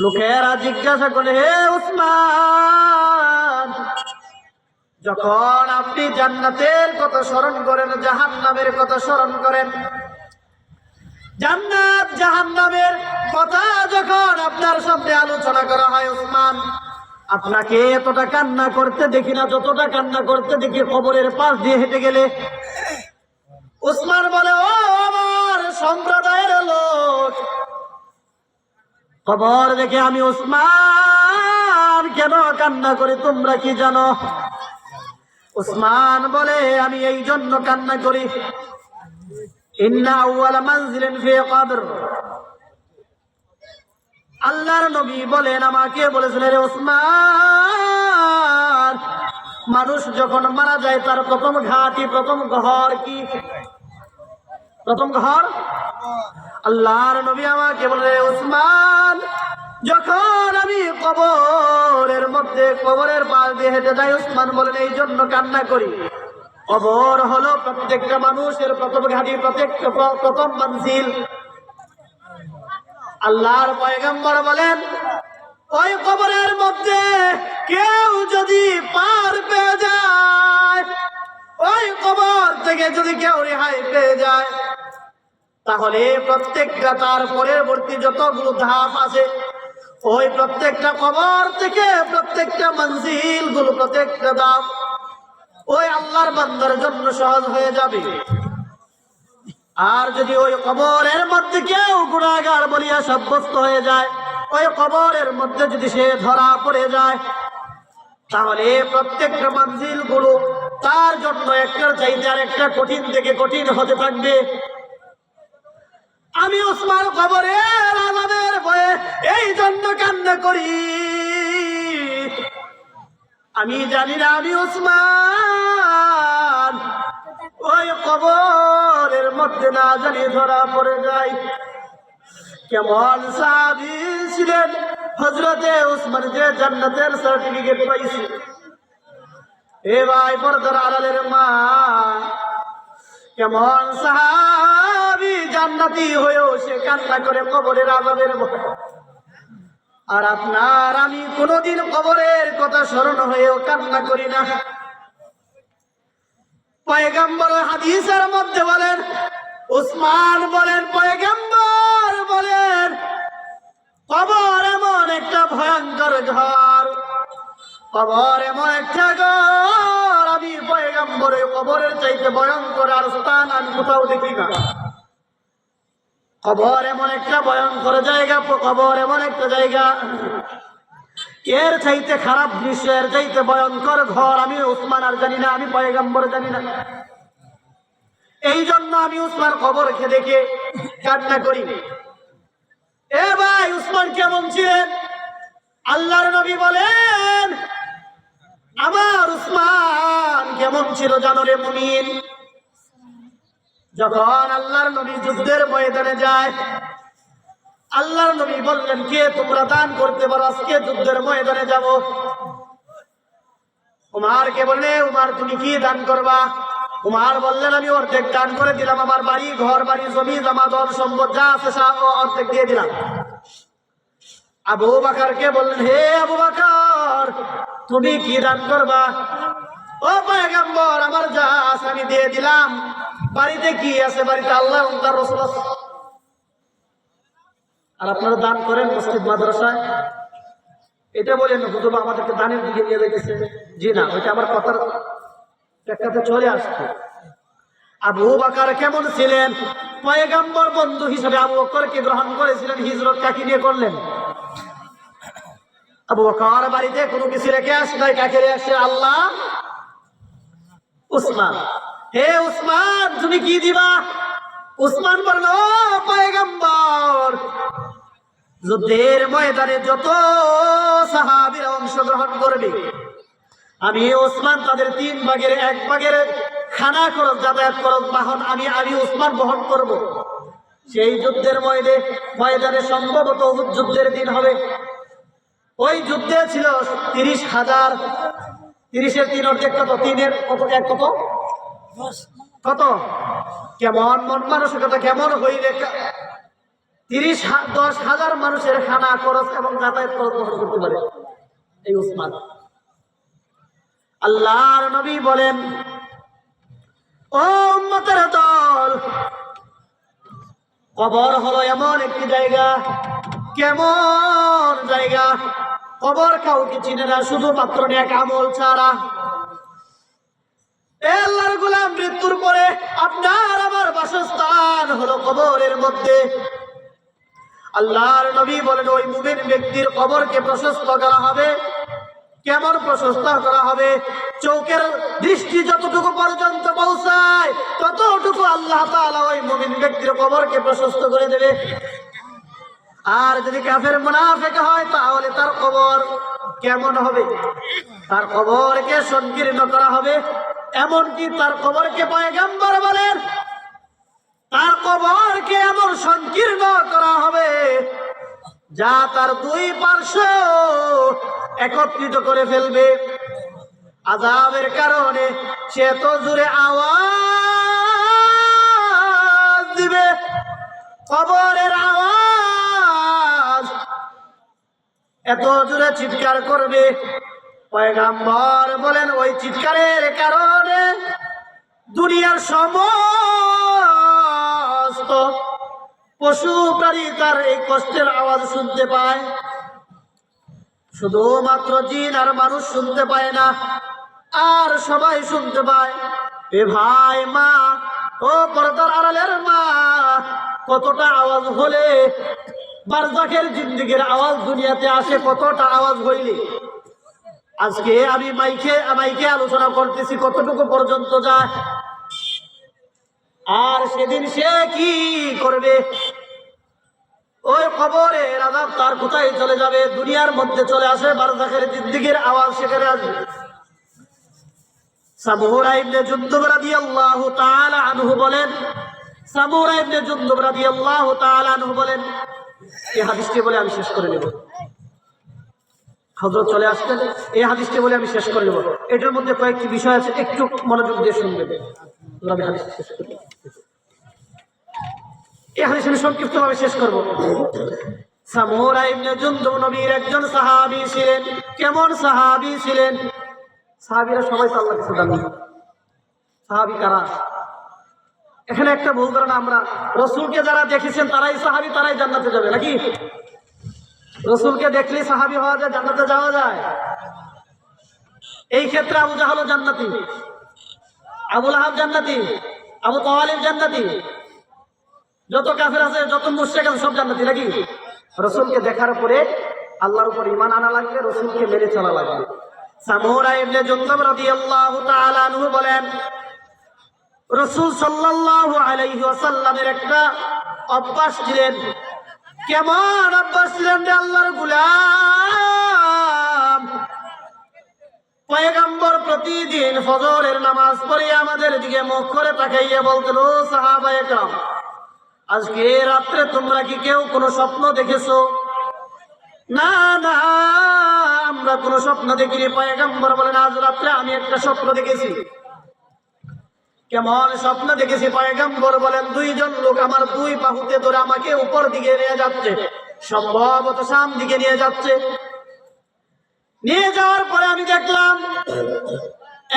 A: লোকেরা জিজ্ঞাসা করে, হে উসমান, যখন আপনি জান্নাতের কথা স্মরণ করেন, জাহান্নামের কথা স্মরণ করেন, জান্নাত জাহান্নামের কথা যখন আপনার সামনে আলোচনা করা হয়, উসমান, আপনাকে এতটা কান্না করতে দেখি না যতটা কান্না করতে দেখি কবরের পাশ দিয়ে হেঁটে গেলে। উসমান বলে, ও আমার সম্প্রদায়ের লোক, কবর দেখে আমি উসমান কেন কান্না করি তোমরা কি জানো? উসমান বলে, আমি এই জন্য কান্না করি, ইন্না আউয়ালা মানজিলিন ফি কবর। আল্লাহর নবী বলেন, আমাকে বলেছিলেন, রে উসমান, মানুষ যখন মারা যায় তার প্রথম ঘাঁটি, প্রথম ঘর কি? প্রথম ঘর? আল্লাহর নবী আমাকে বলে, উসমান, যখন আমি কবরের পাশ দিয়ে হেঁটে যাই, উসমান বলেন, এই জন্য কান্না করি, কবর হলো প্রত্যেকটা মানুষের প্রথম ঘাঁটি, প্রথম মঞ্জিল। আল্লাহর পয়গম্বর বলেন, ওই কবরের মধ্যে কেউ যদি পার পেয়ে যায়, ওই কবর থেকে যদি কেউ রেহাই পেয়ে যায়, তাহলে প্রত্যেকটা তার পরবর্তী যতগুলো ধাপ আছে, ওই প্রত্যেকটা কবর থেকে প্রত্যেকটা মঞ্জিল গুলো, প্রত্যেকটা ধাপ ওই আল্লাহর বান্দার জন্য সহজ হয়ে যাবে। আর যদি ওই কবরের মধ্যে কেউ গুনাহগার বলিয়া সাব্যস্ত হয়ে যায়, ওই কবরের মধ্যে যদি সে ধরা পড়ে যায়, তাহলে প্রত্যেকটা মঞ্জিল গুলো তার জন্য একটার চাইতে আর একটা কঠিন থেকে কঠিন হতে থাকবে। আমি উসমান কবরের আযাবের ভয়ে এই জন্য কান্না করি, আমি জানি না আমি উসমান ওই কবরের মধ্যে না জানি ধরা পড়ে যাই। কেমন সাহাবী ছিলেন হযরতে উসমান, যে জান্নাতের সার্টিফিকেট পাইছে। এ ভাই পর্দার আড়ালের মা, কেমন সাহাবী জান্নাতি হয়েও সে কান্না করে কবরের আযাবের ভয়। আর আপনার আমি কোনোদিন কবরের কথা স্মরণ হয়েও কান্না করি না। পয়গম্বর হাদিসের মধ্যে বলেন, উসমান বলেন, পয়গম্বর বলেন, কবর এমন একটা ভয়ঙ্কর ঘর, কবর এমন একটা ঘর, আমি পয়গম্বরের কবরের চাইতে ভয়ঙ্কর আর স্থান আমি কোথাও দেখি না। কবর এমন একটা ভয়ঙ্কর জায়গা, কবর এমন একটা জায়গা, এর চাইতে খারাপ দৃশ্য, এর চাইতে ভয়ঙ্কর ঘর আমি উসমান আর জানি না, আমি পয়গম্বর জানি না। এই জন্য আমি উসমান কবরকে দেখে কান্না করি। এ ভাই, উসমান কেমন ছিলেন? আল্লাহর নবী বলেন, আমার উসমান কেমন ছিল জানো রে মুমিন? যখন আল্লাহর নবী যুদ্ধের ময়দানে যায়, আল্লাহর নবী বললেন, কে তোমরা দান করতে পারো, আজকে যুদ্ধের ময়দানে যাব। উমারকে বললে, উমার তুমি কি দান করবা? উমার বললেন, আমি অর্ধেক দান করে দিলাম, আমার বাড়ি ঘর বাড়ি জমি জমা ধন সম্পদ যা আছে সব অর্ধেক দিয়ে দিলাম। আবু বকরকে বললেন, হে আবু বকর তুমি কি দান করবা? ও পয়গম্বর, আমার যা আছে আমি দিয়ে দিলাম। বাড়িতে কি আছে? বাড়িতে আল্লাহ এবং তার রাসূল আছে। আর আপনারা দান করেন মসজিদ মাদ্রাসায়, এটা বলেন হুজুর আমাদেরকে দানের দিকে নিয়ে যাইতেছে। জি না, ওইটা আমার কথার প্রেক্ষাপটে চলে আসছে। আবু বকর কেমন ছিলেন? পয়গম্বর বন্ধু হিসেবে আবু বকরকে গ্রহণ করেছিলেন। হিজরত কাকে নিয়ে করলেন? আবু বকর বাড়িতে কোনো কিছু রেখে আসে নাই, কাকে রেখে আসে? আল্লাহ। উসমান, হে উসমান তুমি কি দিবা? উসমান বলল, পয়গম্বর যুদ্ধের ময়দানে যত সাহাবীরা অংশগ্রহণ করবে, আমি ওসমান তাদের 3 ভাগের 1 ভাগের খানা খরচ, যাতায়াত খরচ, বাহন আমি ওসমান বহন করব। সেই যুদ্ধের ময়দানে সম্ভবত উহুদ যুদ্ধের দিন হবে। ওই যুদ্ধে ছিল 30,000। 30-এর 3 অর্ধেক কত? 3-এর কত? 1 কত? 10 কত? কেমন মন মানসিকতা, কেমন হইলে 10,000 মানুষের খানা খরচ এবং যাতায়াত খরচ বহন করতে পারে এই উসমান। আল্লাহর নবী বলেন, ও উম্মতের দল, কবর হলো এমন একটি জায়গা, কেমন জায়গা, কবর কাউকে চিনে না শুধুমাত্র নেক আমল ছাড়া। আল্লাহর গোলাম, মৃত্যুর পরে আপনার আমার বাসস্থান হলো কবরের মধ্যে। আল্লাহর নবী বলেন, ওই মুমিন ব্যক্তির কবরকে প্রশস্ত করা হবে। কেমন প্রশস্ত করা হবে? চোখের দৃষ্টি যতটুকু পর্যন্ত পৌঁছায় ততটুকু আল্লাহ তাআলা ওই মুমিন ব্যক্তির কবরকে প্রশস্ত করে দেবে। আর যদি কাফের মুনাফিক হয় তাহলে তার কবর কেমন হবে? তার কবরকে সংকীর্ণ করা হবে। এমনকি তার কবরকে পয়গম্বর বলেন, তার কবরকে এমন সংকীর্ণ করা হবে যা তার 2 পার্শ্ব একত্রিত করে ফেলবে। আযাবের কারণে সে এত জোরে আওয়াজ দিবে, কবরের আওয়াজ এত জোরে চিৎকার করবে, পয়গম্বর বলেন ওই চিৎকারের কারণে দুনিয়ার সমস্ত পশু প্রাণী তার এই কষ্টের আওয়াজ শুনতে পায়। শুধুমাত্র জিন আর মানুষ শুনতে পায় না, আর সবাই শুনতে পায়। এ ভাই, মা ও পর্দার আড়ালের মা, কতটা আওয়াজ হলে বারজাখের জিন্দেগির আওয়াজ দুনিয়াতে আসে? কতটা আওয়াজ হইলে? আজকে আমি মাইকে আলোচনা করতেছি, কতটুকু পর্যন্ত যায়? আর সেদিন সে কি করবে? ওই কবরের আযাব তার কোথায় চলে যাবে? দুনিয়ার মধ্যে চলে আসে, বারজাখের জিন্দেগির আওয়াজ সেখানে আসবে। সামুরা ইবনে জুনদুব রাদিয়াল্লাহু তাআলা আনহু বলেন, সামুরা ইবনে জুনদুব রাদিয়াল্লাহু তাআলা আনহু বলেন, এই হাদিসটি বলে আমি শেষ করে নেব। হযরত চলে আসলেন, এই হাদিসটি বলে আমি শেষ করে নেব। এটার মধ্যে কয়েকটি বিষয় আছে, একটু মনোযোগ দিয়ে শুনবেন। আমি হাদিস শেষ করি, এই হাদিস আমি সংক্ষিপ্তভাবে শেষ করব। সামুরা ইবনে জুনদুব নবীর একজন সাহাবী ছিলেন। কেমন সাহাবী ছিলেন? সাহাবীরা সবাই তো আল্লাহর কাছে দামি। সাহাবী কারা? এখানে একটা ভুল ধারণা, আমরা রাসূলকে যারা দেখেছেন তারাই সাহাবী, তারাই জান্নাতে যাবে নাকি? রাসূলকে দেখলেই সাহাবী হওয়া যায়, জান্নাতে যাওয়া যায়? এই ক্ষেত্রে আবু জাহল জান্নাতি, আবু লাহাব জান্নাতি, আবু তালিব জান্নাতি, যত কাফের আছে, যত মুশরিক আছে সব জান্নাতি নাকি? রাসূলকে দেখার পরে আল্লাহর উপর ঈমান আনা লাগবে, রাসূলকে মেনে চলা লাগবে। সামুরা ইবনে জুনদুব রাদিয়াল্লাহু তাআলা আনহু বলেন, রাসূল সাল্লাল্লাহু আলাইহি ওয়াসাল্লামের একটা অভ্যাস ছিলেন। কেমন অভ্যাস ছিলেন রে আল্লাহর গোলাম? পয়গম্বর প্রতিদিন ফজরের নামাজ পড়ে আমাদের দিকে মুখ করে তাকাইয়া বলতেন, ও সাহাবায়ে কেরাম, আজকে রাত্রে তোমরা কি কেউ কোনো স্বপ্ন দেখেছো? না না, আমরা কোনো স্বপ্ন দেখিনি। পয়গম্বর বলেন, আজ রাত্রে আমি একটা স্বপ্ন দেখেছি। কেমন স্বপ্ন দেখেছি? পয়গম্বর বলেন, দুইজন লোক আমার দুই বাহুতে ধরে আমাকে উপর দিকে নিয়ে যাচ্ছে, সম্ভবত সাম দিকে নিয়ে যাচ্ছে। নিয়ে যাওয়ার পরে আমি দেখলাম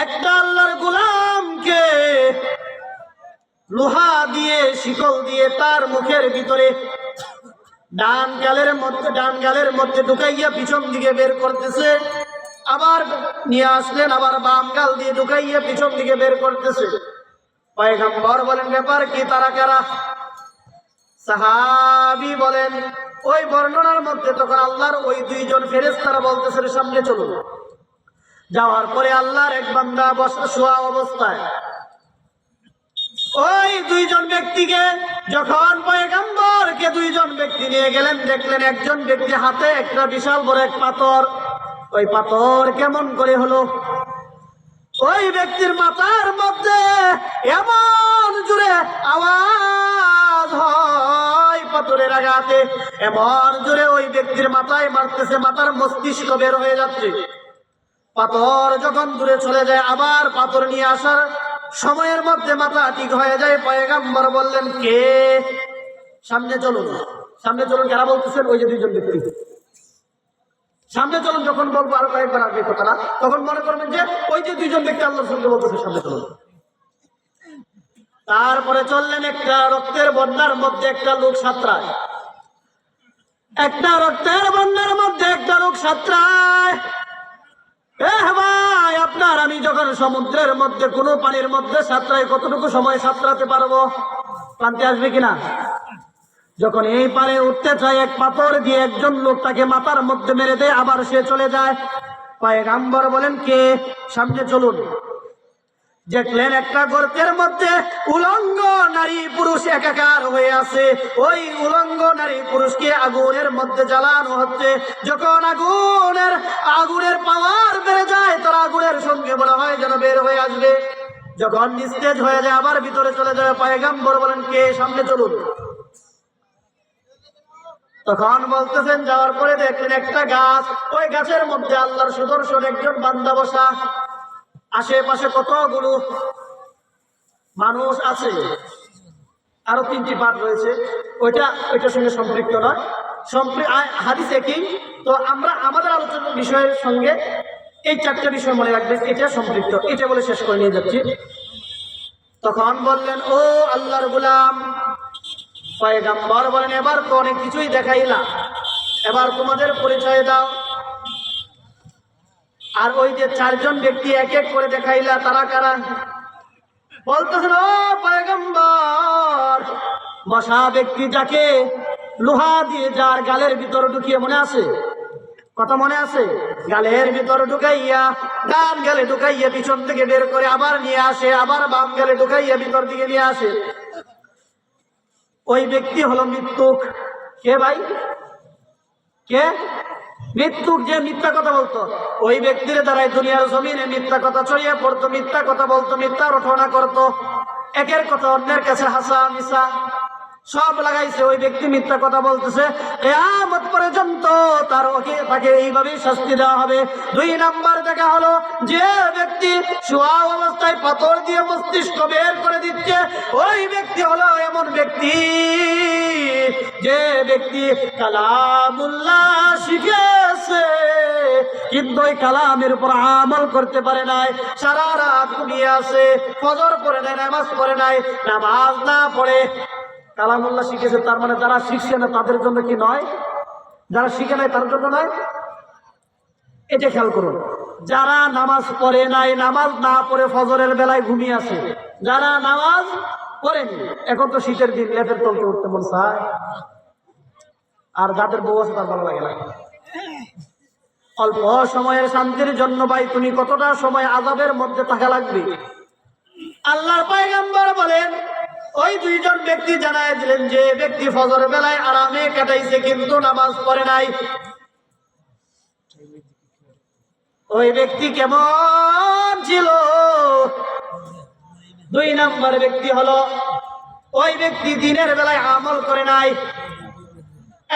A: একটা আল্লাহর গোলামকে লোহা দিয়ে, শিকল দিয়ে তার মুখের ভিতরে ডান গালের মধ্যে ঢুকাইয়া পিছন দিকে বের করতেছে। আবার নিয়ে আসলেন, আবার বাম গাল দিয়ে ঢুকাইয়া পিছন দিকে বের করতেছে। পয়গম্বর বলেন, ব্যাপার কি? তারা কারা? সাহাবী বলেন, ওই বর্ণনার মধ্যে তখন আল্লাহর ওই দুইজন ফেরেশতারা বলতেছে, সামনে চলুন। যাওয়ার পরে আল্লাহর এক বান্দা শোয়া অবস্থায় ওই দুইজন ব্যক্তিকে, যখন পয়গম্বরকে দুইজন ব্যক্তি নিয়ে গেলেন, দেখলেন একজন ব্যক্তি হাতে একটা বিশাল বড় এক পাথর। ওই পাথর কেমন করে হলো? ওই ব্যক্তির মাথার মধ্যে এমন জোরে আওয়াজ হয় পাথরের আঘাতে, এমন জোরে ওই ব্যক্তির মাথায় মারতেছে, মাথার মস্তিষ্ক বের হয়ে যাচ্ছে। পাথর যখন দূরে চলে যায়, আবার পাথর নিয়ে আসার সময়ের মধ্যে মাথা ঠিক হয়ে যায়। পয়গম্বর বললেন, কে? সামনে চলুন, সামনে চলুন। কারা বলতেছেন? ওই যে দুইজন ব্যক্তি। সামনে চলুন যখন বলবো, আরো কয়েকবার আসবে কথাটা, তখন মনে করবেন যে ওই যে দুইজন ব্যক্তি আল্লাহর সঙ্গে বলতেছে, সামনে চলুন। তারপরে চললেন, একটা রক্তের বন্যার মধ্যে একটা লোক সাঁতরায়, একটা রক্তের বন্যার মধ্যে একটা লোক সাঁতরায়। ভাই, আপনার আমি যখন সমুদ্রের মধ্যে কোনো পানির মধ্যে সাঁতরাই, কতটুকু সময় সাঁতরাতে পারবো? ক্লান্তি আসবে কিনা? যখন এই পারে উঠতে চায়, এক পাথর দিয়ে একজন লোক তাকে মাথার মধ্যে মেরে দেয়, আবার সে চলে যায়। পয়গম্বর বলেন, কে? সামনে চলুন। দেখলেন একটা গর্তের মধ্যে উলঙ্গ নারী পুরুষ একাকার হয়ে আছে। ওই উলঙ্গ নারী পুরুষকে আগুনের মধ্যে জ্বালানো হচ্ছে। যখন আগুনের পাওয়ার বেড়ে যায়, তারা আগুনের সঙ্গে বলা হয় যেন বের হয়ে আসবে। যখন নিস্তেজ হয়ে যায়, আবার ভিতরে চলে যায়। পয়গম্বর বলেন, কে? সামনে চলুন। তখন বলতেছেন, যাওয়ার পরে দেখলেন একটা গাছ, ওই গাছের মধ্যে আল্লাহর সুদর্শন একজন বান্দা বসা। আশেপাশে কতগুলো মানুষ আছে। আরো 3টি পাঠ রয়েছে, ওইটার সঙ্গে সম্পৃক্ত নয়, হাদিস একই। তো আমরা আমাদের আলোচনার বিষয়ের সঙ্গে এই 4টা বিষয় মনে রাখবেন, এটা সম্পৃক্ত। এটা বলে শেষ করে নিয়ে যাচ্ছি। তখন বললেন, ও আল্লাহর গোলাম। পয়গম্বর বলেন, এবার তো অনেক কিছুই দেখাইলা, এবার তোমাদের পরিচয় দাও। আর ওই যে 4জন ব্যক্তি এক এক করে দেখাইলা, তারা কারা? বলতেছেন, ও পয়গম্বর, বসা ব্যক্তি যাকে লোহা দিয়ে যার গালের ভিতর ঢুকিয়ে, মনে আছে? কথা মনে আছে? গালের ভিতর ঢুকাইয়া, ডান গালে ঢুকাইয়া পিছন থেকে বের করে আবার নিয়ে আসে, আবার বাম গালে ঢুকাইয়া ভিতর দিকে নিয়ে আসে। ওই ব্যক্তি হলো মৃত্যুক। কে ভাই? কে? মৃত্যুক যে মিথ্যা কথা বলতো, ওই ব্যক্তির দ্বারাই দুনিয়ার জমিনে মিথ্যা কথা ছড়িয়ে পড়তো, মিথ্যা কথা বলতো, মিথ্যা রটনা করতো, একের কথা অন্যের কাছে হাসা মিশা সব লাগাইছে। ওই ব্যক্তি মিথ্যা কথা বলতেছে, কিয়ামত পর্যন্ত তাকে এইভাবেই শাস্তি দেওয়া হবে। 2 নাম্বার দেখা হলো, যে ব্যক্তি শোয়া অবস্থায় পাথর দিয়ে মস্তিষ্ক বের করে দিচ্ছে, ওই ব্যক্তি হলো এমন ব্যক্তি যে ব্যক্তি কালামুল্লাহ শিখেছে কিন্তু ওই কালামের উপর আমল করতে পারে নাই, সারা রাত ঘুমিয়ে আছে, ফজর পড়ে নাই, নামাজ পড়ে নাই, নামাজ না পড়ে কালামুল্লাহ শিখেছে। তার মানে যারা শিখছে না তাদের জন্য কি নয়, যারা শিখে নাই তার জন্য নয়। এটা খেয়াল করুন, যারা নামাজ পড়ে নাই, নামাজ না পড়ে ফজরের বেলায় ঘুমিয়ে আছে, যারা নামাজ পড়েনি, এখন তো শীতের দিন লেপের তলতে উঠতে মন চায়, আর যাদের বউ আছে তার ভালো লাগে না। অল্প সময়ের শান্তির জন্য ভাই তুমি কতটা সময় আযাবের মধ্যে থাকা লাগবে। আল্লাহর পয়গম্বর বলেন, ওই 2 জন ব্যক্তি জানায় দিলেন, যে ব্যক্তি ফজর বেলায় আরামে কাটাইছে কিন্তু নামাজ পড়ে নাই, ওই ব্যক্তি কেমন ছিল। 2 নাম্বার ব্যক্তি হলো ওই ব্যক্তি দিনের বেলায় আমল করে নাই।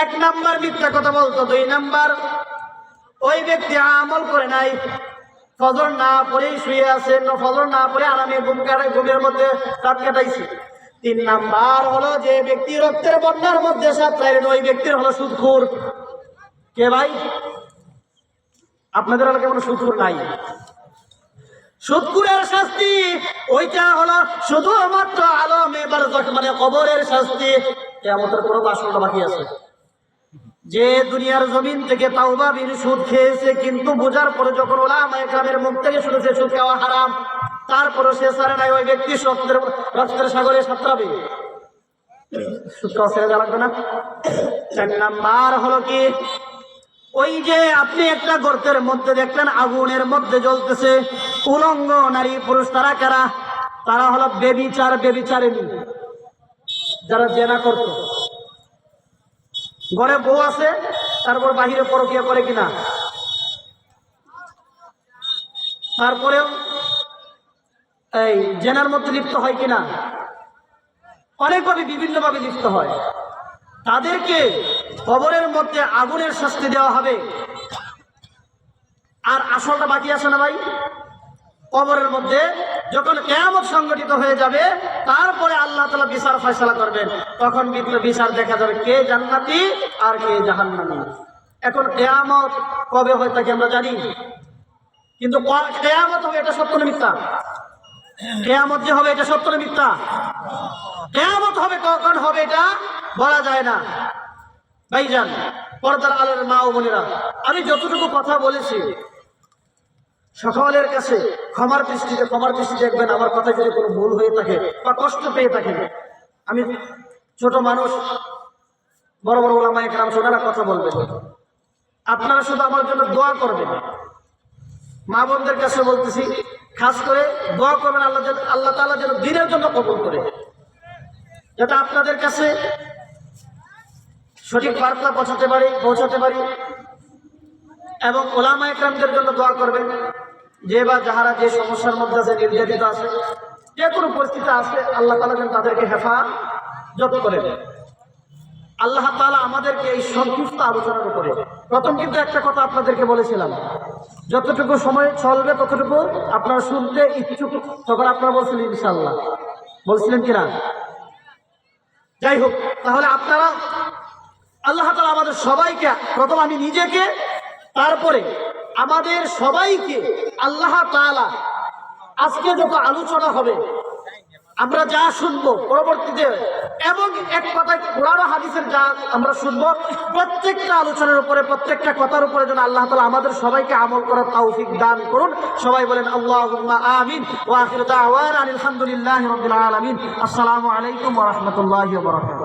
A: 1 নাম্বার মিথ্যা কথা বলতো, 2 নাম্বার ওই ব্যক্তি আমল করে নাই, ফজর না পড়েই শুয়ে আছে, ফজর না পড়ে আরামে ঘুমের মধ্যে রাত কাটাইছে। 3 নাম্বার হলো যে ব্যক্তি রক্তের বন্যার মধ্যে সাঁতরাইলেন, ওই ব্যক্তির হলো সুদখোর। কে ভাই? আপনাদের এলাকায় কোনো সুদখোর নাই? সুদখোরের শাস্তি ওইটা হলো শুধুমাত্র আলমে বারজাখ, মানে কবরের শাস্তি। কিয়ামতের কোনো বাসনা বাকি আছে? যে দুনিয়ার জমিন থেকে তাওবা বিন সুদ খেয়েছে, কিন্তু বোঝার পরে যখন উলামায়ে কেরামের মুখ থেকে শুনেছে সুদ খাওয়া হারাম, তারপরে সে ছাড়ে নাই, ওই ব্যক্তি রক্তের সাগরে সাঁতরাবে। সুদ খাওয়া ছেড়ে দেওয়া লাগবে না। 4 নাম্বার হলো কি, ওই যে আপনি একটা গর্তের মধ্যে দেখলেন আগুনের মধ্যে জ্বলতেছে, উলঙ্গ নারী পুরুষ তারা কারা? তারা হলো বেবিচারিণী, যারা জেনা করত। ঘরে বউ আছে, তারপর বাহিরে পরকিয়া করে কিনা, তারপরেও এই জেনার মধ্যে লিপ্ত হয় কিনা, অনেকভাবে বিভিন্নভাবে লিপ্ত হয়, তাদেরকে কবরের মধ্যে আগুনের শাস্তি দেওয়া হবে। আর আসলটা বাকি আছে না ভাই? কবরের মধ্যে যখন কিয়ামত সংগঠিত হয়ে যাবে, তারপরে আল্লাহ তাআলা বিচার ফয়সালা করবেন, তখন বিচার দেখা যাবে কে জান্নাতি আর কে জাহান্নামী। এখন কিয়ামত কবে হয় তা কি আমরা জানি, কিন্তু কিয়ামত হবে এটা সত্য না মিথ্যা? কিয়ামত যে হবে এটা সত্য না মিথ্যা? কিয়ামত হবে, কখন হবে এটা বলা যায় না। ভাইজান, পর্দার আলের মা ও বোনেরা, আমি যতটুকু কথা বলেছি সকলের কাছে ক্ষমার দৃষ্টিতে দেখবেন। আমার কথা যদি কোনো ভুল হয়ে থাকে বা কষ্ট পেয়ে থাকেন, আমি ছোট মানুষ, বড় বড় ওলামায়ে কেরাম সোনারা কথা বলবেন, আপনারা শুধু আমার জন্য দোয়া করবেন। মা বোনদের কাছে বলতেছি, খাস করে দোয়া করবেন আল্লাহ তাআলা যেন দ্বীনের জন্য কবুল করে, যাতে আপনাদের কাছে সঠিক বার্তা পৌঁছাতে পারি। এবং ওলামায়ে কেরামদের জন্য দোয়া করবেন, যে বা যাহারা যে সমস্যার মধ্যে আছে, নির্যাতিত আছে, যে কোনো পরিস্থিতি আছে, আল্লাহ তাআলা যেন তাদেরকে হেফাজত করেন। আল্লাহ তাআলা আমাদেরকে এই সংক্ষিপ্ত আলোচনার উপরে, প্রথম কিন্তু একটা কথা আপনাদেরকে বলেছিলাম, যতটুকু সময় চলবে ততটুকু আপনারা শুনতে ইচ্ছুক, তখন আপনারা বলছিলেন ইনশাআল্লাহ, বলছিলেন কিনা? যাই হোক, তাহলে আপনারা, আল্লাহ তাআলা আমাদের সবাইকে, প্রথম আমি নিজেকে, তারপরে আমাদের সবাইকে আল্লাহ তাআলা আজকে যত আলোচনা হবে, আমরা যা শুনবো পরবর্তীতে, এবং এক কথায় কোরআন ও হাদিসের যা আমরা শুনবো, প্রত্যেকটা আলোচনার উপরে, প্রত্যেকটা কথার উপরে যেন আল্লাহ তাআলা আমাদের সবাইকে আমল করার তৌফিক দান করুন। সবাই বলেন আল্লাহুম্মা আমিন। ওয়া আখিরু দাওয়ানা আলহামদুলিল্লাহি রাব্বিল আলামিন। আসসালামু আলাইকুম ওয়া রাহমাতুল্লাহি ওয়া বারাকাতুহু।